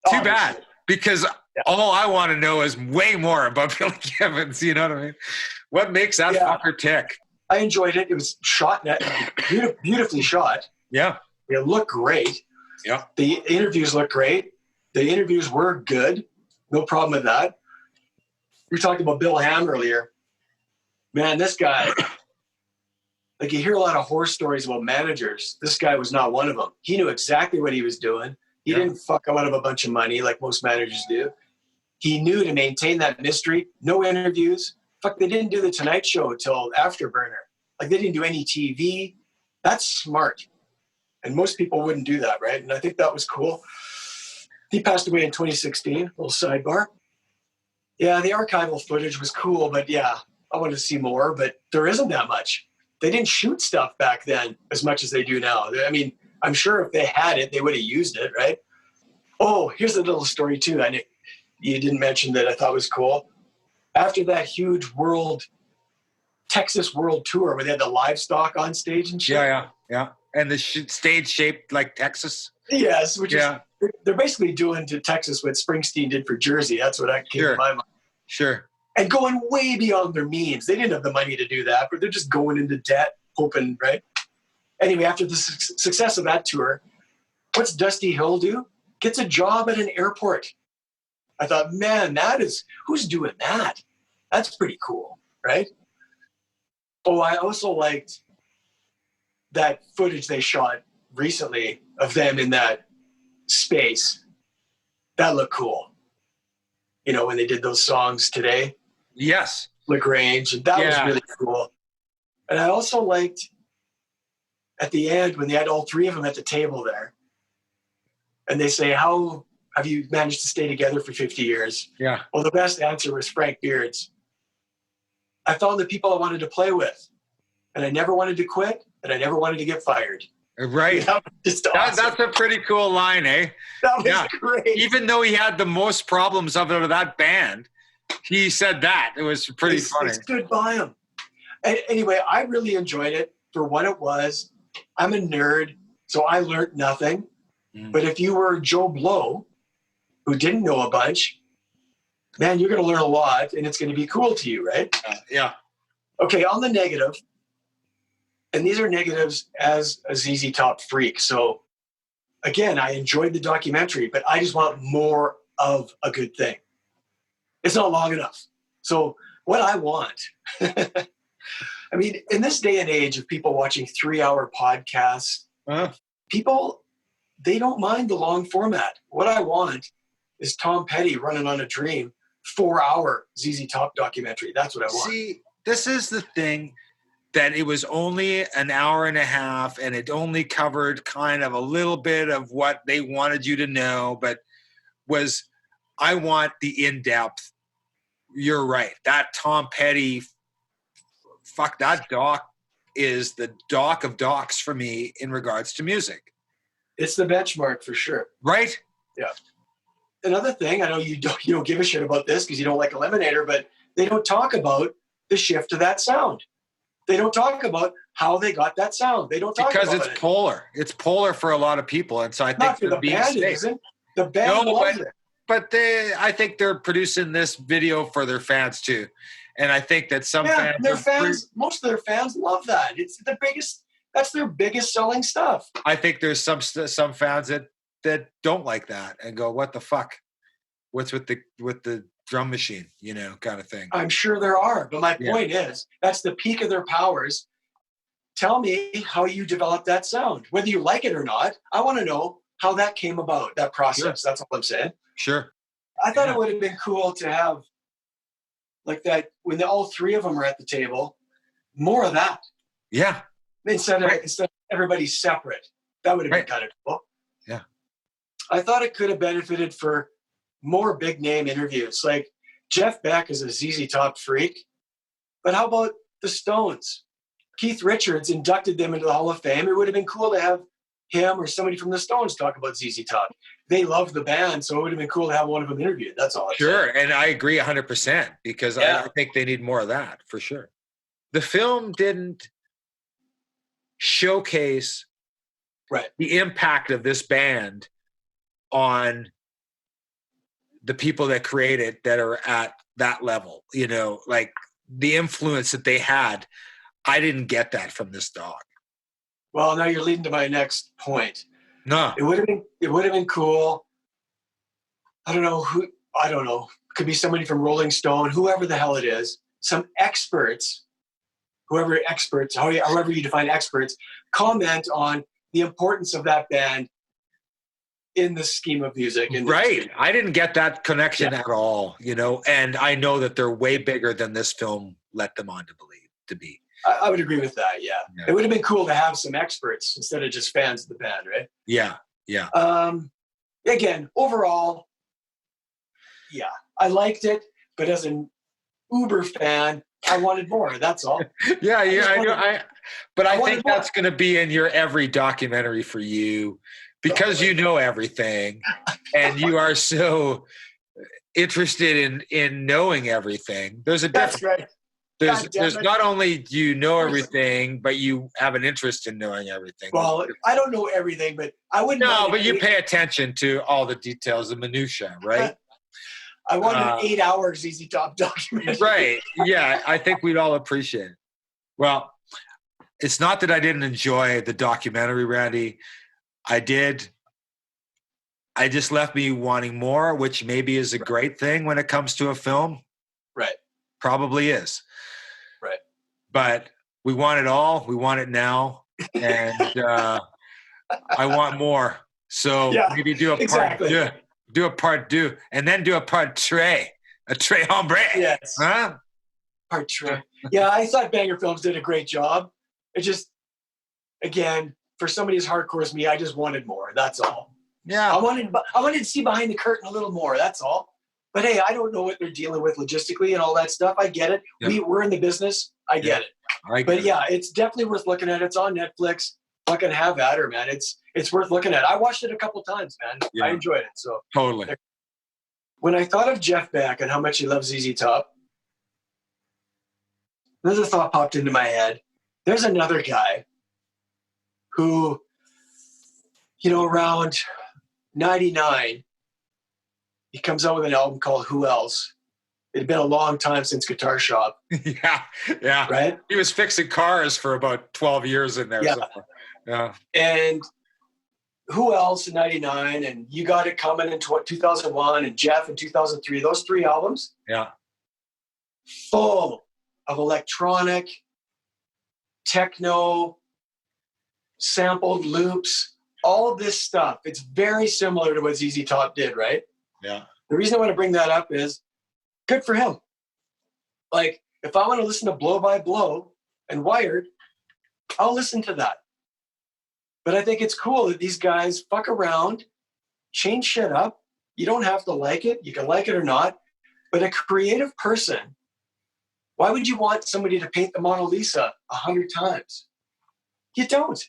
Too bad, because all I want to know is way more about Billy Gibbons. You know what I mean? What makes that fucker tick? I enjoyed it. It was shot, beautifully shot. Yeah. It looked great. Yeah. The interviews looked great. The interviews were good. No problem with that. We were talking about Bill Ham earlier. Man, this guy, like, you hear a lot of horror stories about managers. This guy was not one of them. He knew exactly what he was doing. He didn't fuck out of a bunch of money like most managers do. He knew to maintain that mystery. No interviews. Fuck, they didn't do the Tonight Show till Afterburner. Like, they didn't do any TV. That's smart. And most people wouldn't do that, right? And I think that was cool. He passed away in 2016. Little sidebar. Yeah, the archival footage was cool, but yeah, I wanted to see more, but there isn't that much. They didn't shoot stuff back then as much as they do now. I mean, I'm sure if they had it, they would have used it, right? Oh, here's a little story too. You didn't mention that I thought was cool. After that huge Texas world tour where they had the livestock on stage and shit. Yeah. And the stage shaped like Texas. Yes, which is, they're basically doing to Texas what Springsteen did for Jersey. That's what I came to my mind. Sure. And going way beyond their means. They didn't have the money to do that, but they're just going into debt, hoping, right? Anyway, after the success of that tour, what's Dusty Hill do? Gets a job at an airport. I thought, man, who's doing that? That's pretty cool, right? Oh, I also liked that footage they shot recently of them in that space. That looked cool. You know, when they did those songs today. Yes. LaGrange, and that was really cool. And I also liked at the end when they had all three of them at the table there. And they say, how have you managed to stay together for 50 years? Yeah. Well, the best answer was Frank Beards. I found the people I wanted to play with, and I never wanted to quit, and I never wanted to get fired. Right. That was just awesome. That's a pretty cool line, eh? That was great. Even though he had the most problems of that band, he said that. It was pretty funny. They stood by him. And anyway, I really enjoyed it for what it was. I'm a nerd, so I learned nothing. But if you were Joe Blow, who didn't know a bunch, man, you're going to learn a lot, and it's going to be cool to you, right? Yeah. Okay, on the negative, and these are negatives as a ZZ Top freak. So, again, I enjoyed the documentary, but I just want more of a good thing. It's not long enough. So what I want, I mean, in this day and age of people watching 3-hour podcasts, people, they don't mind the long format. What I want is Tom Petty running on a dream, 4-hour ZZ Top documentary. That's what I want. See, this is the thing, that it was only an hour and a half, and it only covered kind of a little bit of what they wanted you to know, but I want the in-depth. You're right. That Tom Petty, that doc is the doc of docs for me in regards to music. It's the benchmark for sure. Right? Yeah. Another thing, I know you don't give a shit about this because you don't like Eliminator, but they don't talk about the shift to that sound. They don't talk about how they got that sound. They don't talk about it. Because it's polar. It's polar for a lot of people. And so I think the band isn't. The band loves it. I think they're producing this video for their fans too. And I think that some most of their fans love that. It's the biggest, that's their biggest selling stuff. I think there's some fans that don't like that and go, what the fuck? What's with the drum machine, kind of thing. I'm sure there are, but my point is, that's the peak of their powers. Tell me how you developed that sound. Whether you like it or not, I want to know how that came about, that process. Sure. That's all I'm saying. Sure. I thought it would have been cool to have like that when all three of them are at the table, more of that. Yeah. Instead of everybody separate. That would have been kind of cool. Yeah. I thought it could have benefited for more big name interviews. Like Jeff Beck is a ZZ Top freak, but how about the Stones? Keith Richards inducted them into the Hall of Fame. It would have been cool to have him or somebody from the Stones talk about ZZ Top. They love the band, so it would have been cool to have one of them interviewed. That's all. Sure, and I agree 100% because I think they need more of that for sure. The film didn't showcase the impact of this band on the people that create it that are at that level, like the influence that they had. I didn't get that from this dog. Well, now you're leading to my next point. No, it would have been cool. I don't know. Could be somebody from Rolling Stone, whoever the hell it is, some experts, however you define experts, comment on the importance of that band in the scheme of music. Right. I didn't get that connection at all, and I know that they're way bigger than this film let them on to be. I would agree with that. Yeah. It would have been cool to have some experts instead of just fans of the band. Right. Yeah. Yeah. Again, overall, I liked it, but as an Uber fan, I wanted more. That's all. I think that's going to be in your every documentary for you because you know everything and you are so interested in knowing everything. There's a difference. That's right. There's not only do you know everything, but you have an interest in knowing everything. Well, I don't know everything, but I wouldn't. No, but you pay attention to all the details, the minutia, right? I want an 8-hour ZZ Top documentary. Right. Yeah, I think we'd all appreciate it. Well, it's not that I didn't enjoy the documentary, Randy. I did. I just left me wanting more, which maybe is a great thing when it comes to a film. Right. Probably is. Right. But we want it all. We want it now. And I want more. So maybe do a part two. Do a part two. And then do a part tres. A tres hombre. Yes. Huh? Part tres. Yeah, I thought Banger Films did a great job. It just, again, for somebody as hardcore as me, I just wanted more. That's all. Yeah. I wanted to see behind the curtain a little more. That's all. But hey, I don't know what they're dealing with logistically and all that stuff. I get it. Yeah. We're in the business. I get it. It's definitely worth looking at. It's on Netflix. Fucking have at her, man. It's worth looking at. I watched it a couple times, man. Yeah. I enjoyed it. So totally. When I thought of Jeff Beck and how much he loves ZZ Top, another thought popped into my head. There's another guy who, around 99, he comes out with an album called Who Else? It had been a long time since Guitar Shop. Yeah. Right? He was fixing cars for about 12 years in there. Yeah. Yeah. And Who Else in 99, and You Got It Coming in 2001, and Jeff in 2003. Those 3 albums. Yeah. Full of electronic, techno, sampled loops, all of this stuff. It's very similar to what ZZ Top did, right? Yeah. The reason I want to bring that up is good for him. Like, if I want to listen to Blow by Blow and Wired, I'll listen to that. But I think it's cool that these guys fuck around, change shit up. You don't have to like it. You can like it or not. But a creative person, why would you want somebody to paint the Mona Lisa 100 times? You don't.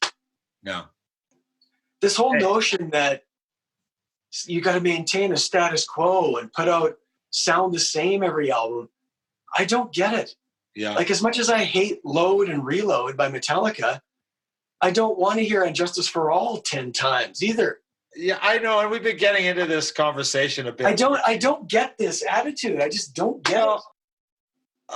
No. This whole notion that you got to maintain a status quo and sound the same every album. I don't get it. Yeah. Like, as much as I hate Load and Reload by Metallica, I don't want to hear Injustice for All 10 times either. Yeah, I know, and we've been getting into this conversation a bit. I don't get this attitude. I just don't get it.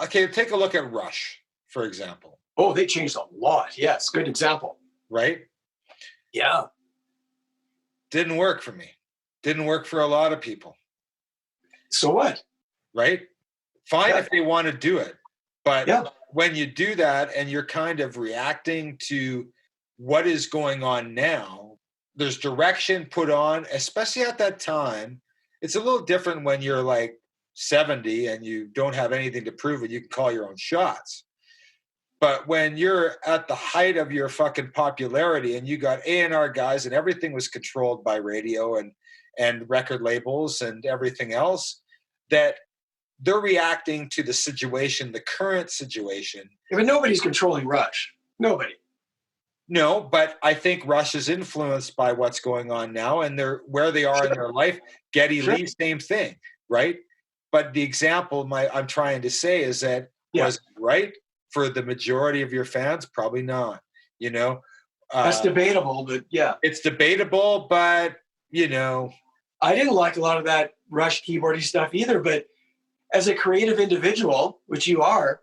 Okay, take a look at Rush, for example. Oh, they changed a lot. Yes, good example. Right? Yeah. Didn't work for me. Didn't work for a lot of people. So what? Right? Fine if they want to do it. But when you do that and you're kind of reacting to what is going on now, there's direction put on, especially at that time. It's a little different when you're like 70 and you don't have anything to prove and you can call your own shots. But when you're at the height of your fucking popularity and you got A&R guys and everything was controlled by radio and record labels and everything else, that they're reacting to the situation, the current situation. Yeah, but nobody's controlling Rush. Nobody. No, but I think Rush is influenced by what's going on now and where they are in their life. Geddy Lee, same thing, right? But the example I'm trying to say is that was it right for the majority of your fans? Probably not. You know, that's debatable, but it's debatable. But you know, I didn't like a lot of that Rush keyboardy stuff either. But as a creative individual, which you are,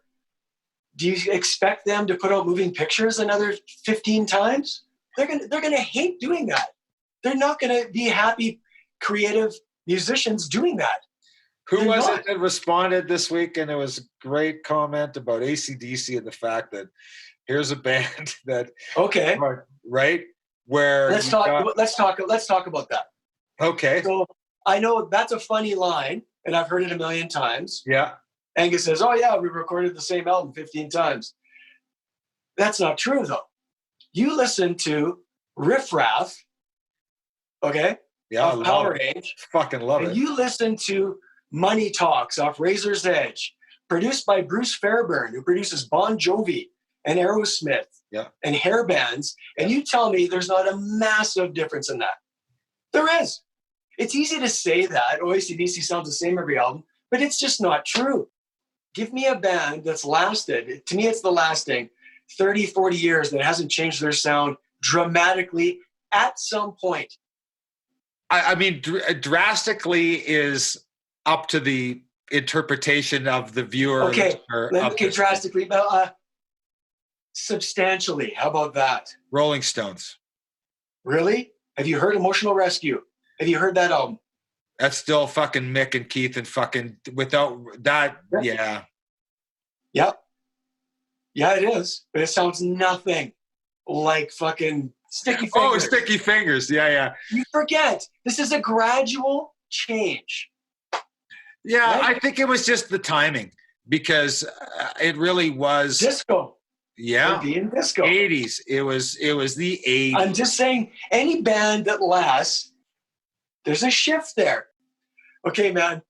do you expect them to put out moving pictures another 15 times? They're gonna hate doing that. They're not gonna be happy creative musicians doing that. Who was it that responded this week? And it was a great comment about AC/DC and the fact that here's a band that right where let's talk about that. Okay. So I know that's a funny line, and I've heard it a million times. Yeah. Angus says, "Oh yeah, we recorded the same album 15 times." That's not true though. You listen to Riff Raff, okay? Yeah, off Power Age. Fucking love it. And you listen to Money Talks off Razor's Edge, produced by Bruce Fairbairn, who produces Bon Jovi and Aerosmith and hair bands, and you tell me there's not a massive difference in that. There is. It's easy to say that, AC/DC sounds the same every album, but it's just not true. Give me a band that's lasted, to me it's the lasting, 30, 40 years that hasn't changed their sound dramatically at some point. I mean, drastically is up to the interpretation of the viewer. Okay, drastically, substantially. How about that? Rolling Stones. Really? Have you heard Emotional Rescue? Have you heard that album? That's still fucking Mick and Keith and fucking without that. Yeah. Yep. Yeah, it is. But it sounds nothing like fucking Sticky Fingers. Oh, Sticky Fingers. Yeah. You forget. This is a gradual change. Yeah, right? I think it was just the timing because it really was disco. Yeah, being disco. 80s. It was the 80s. I'm just saying, any band that lasts, there's a shift there. Okay, man.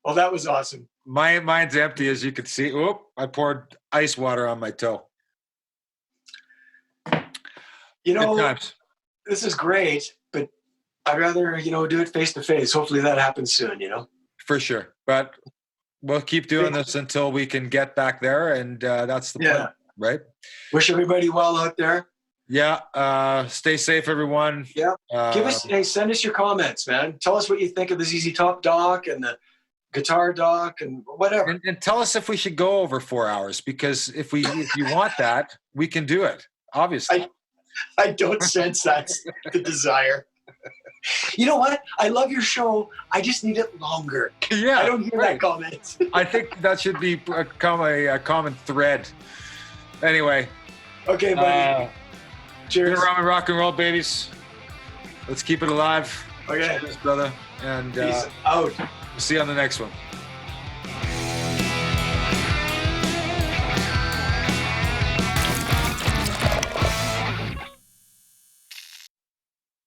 Well, that was awesome. Mine's empty, as you can see. Oop! I poured ice water on my toe. You know, this is great, but I'd rather, do it face to face. Hopefully that happens soon, For sure. But we'll keep doing this until we can get back there. And that's the plan, right? Wish everybody well out there. Yeah. Stay safe, everyone. Yeah. Send us your comments, man. Tell us what you think of the ZZ Top doc and the guitar doc and whatever. And tell us if we should go over 4 hours, because if you want that, we can do it. Obviously. I don't sense that's the desire. You know what? I love your show. I just need it longer. Yeah. I don't hear that comment. I think that should become a common thread. Anyway. Okay, buddy. Cheers. Around rock and roll, babies. Let's keep it alive. Okay. Cheers, brother. And peace out. We'll see you on the next one.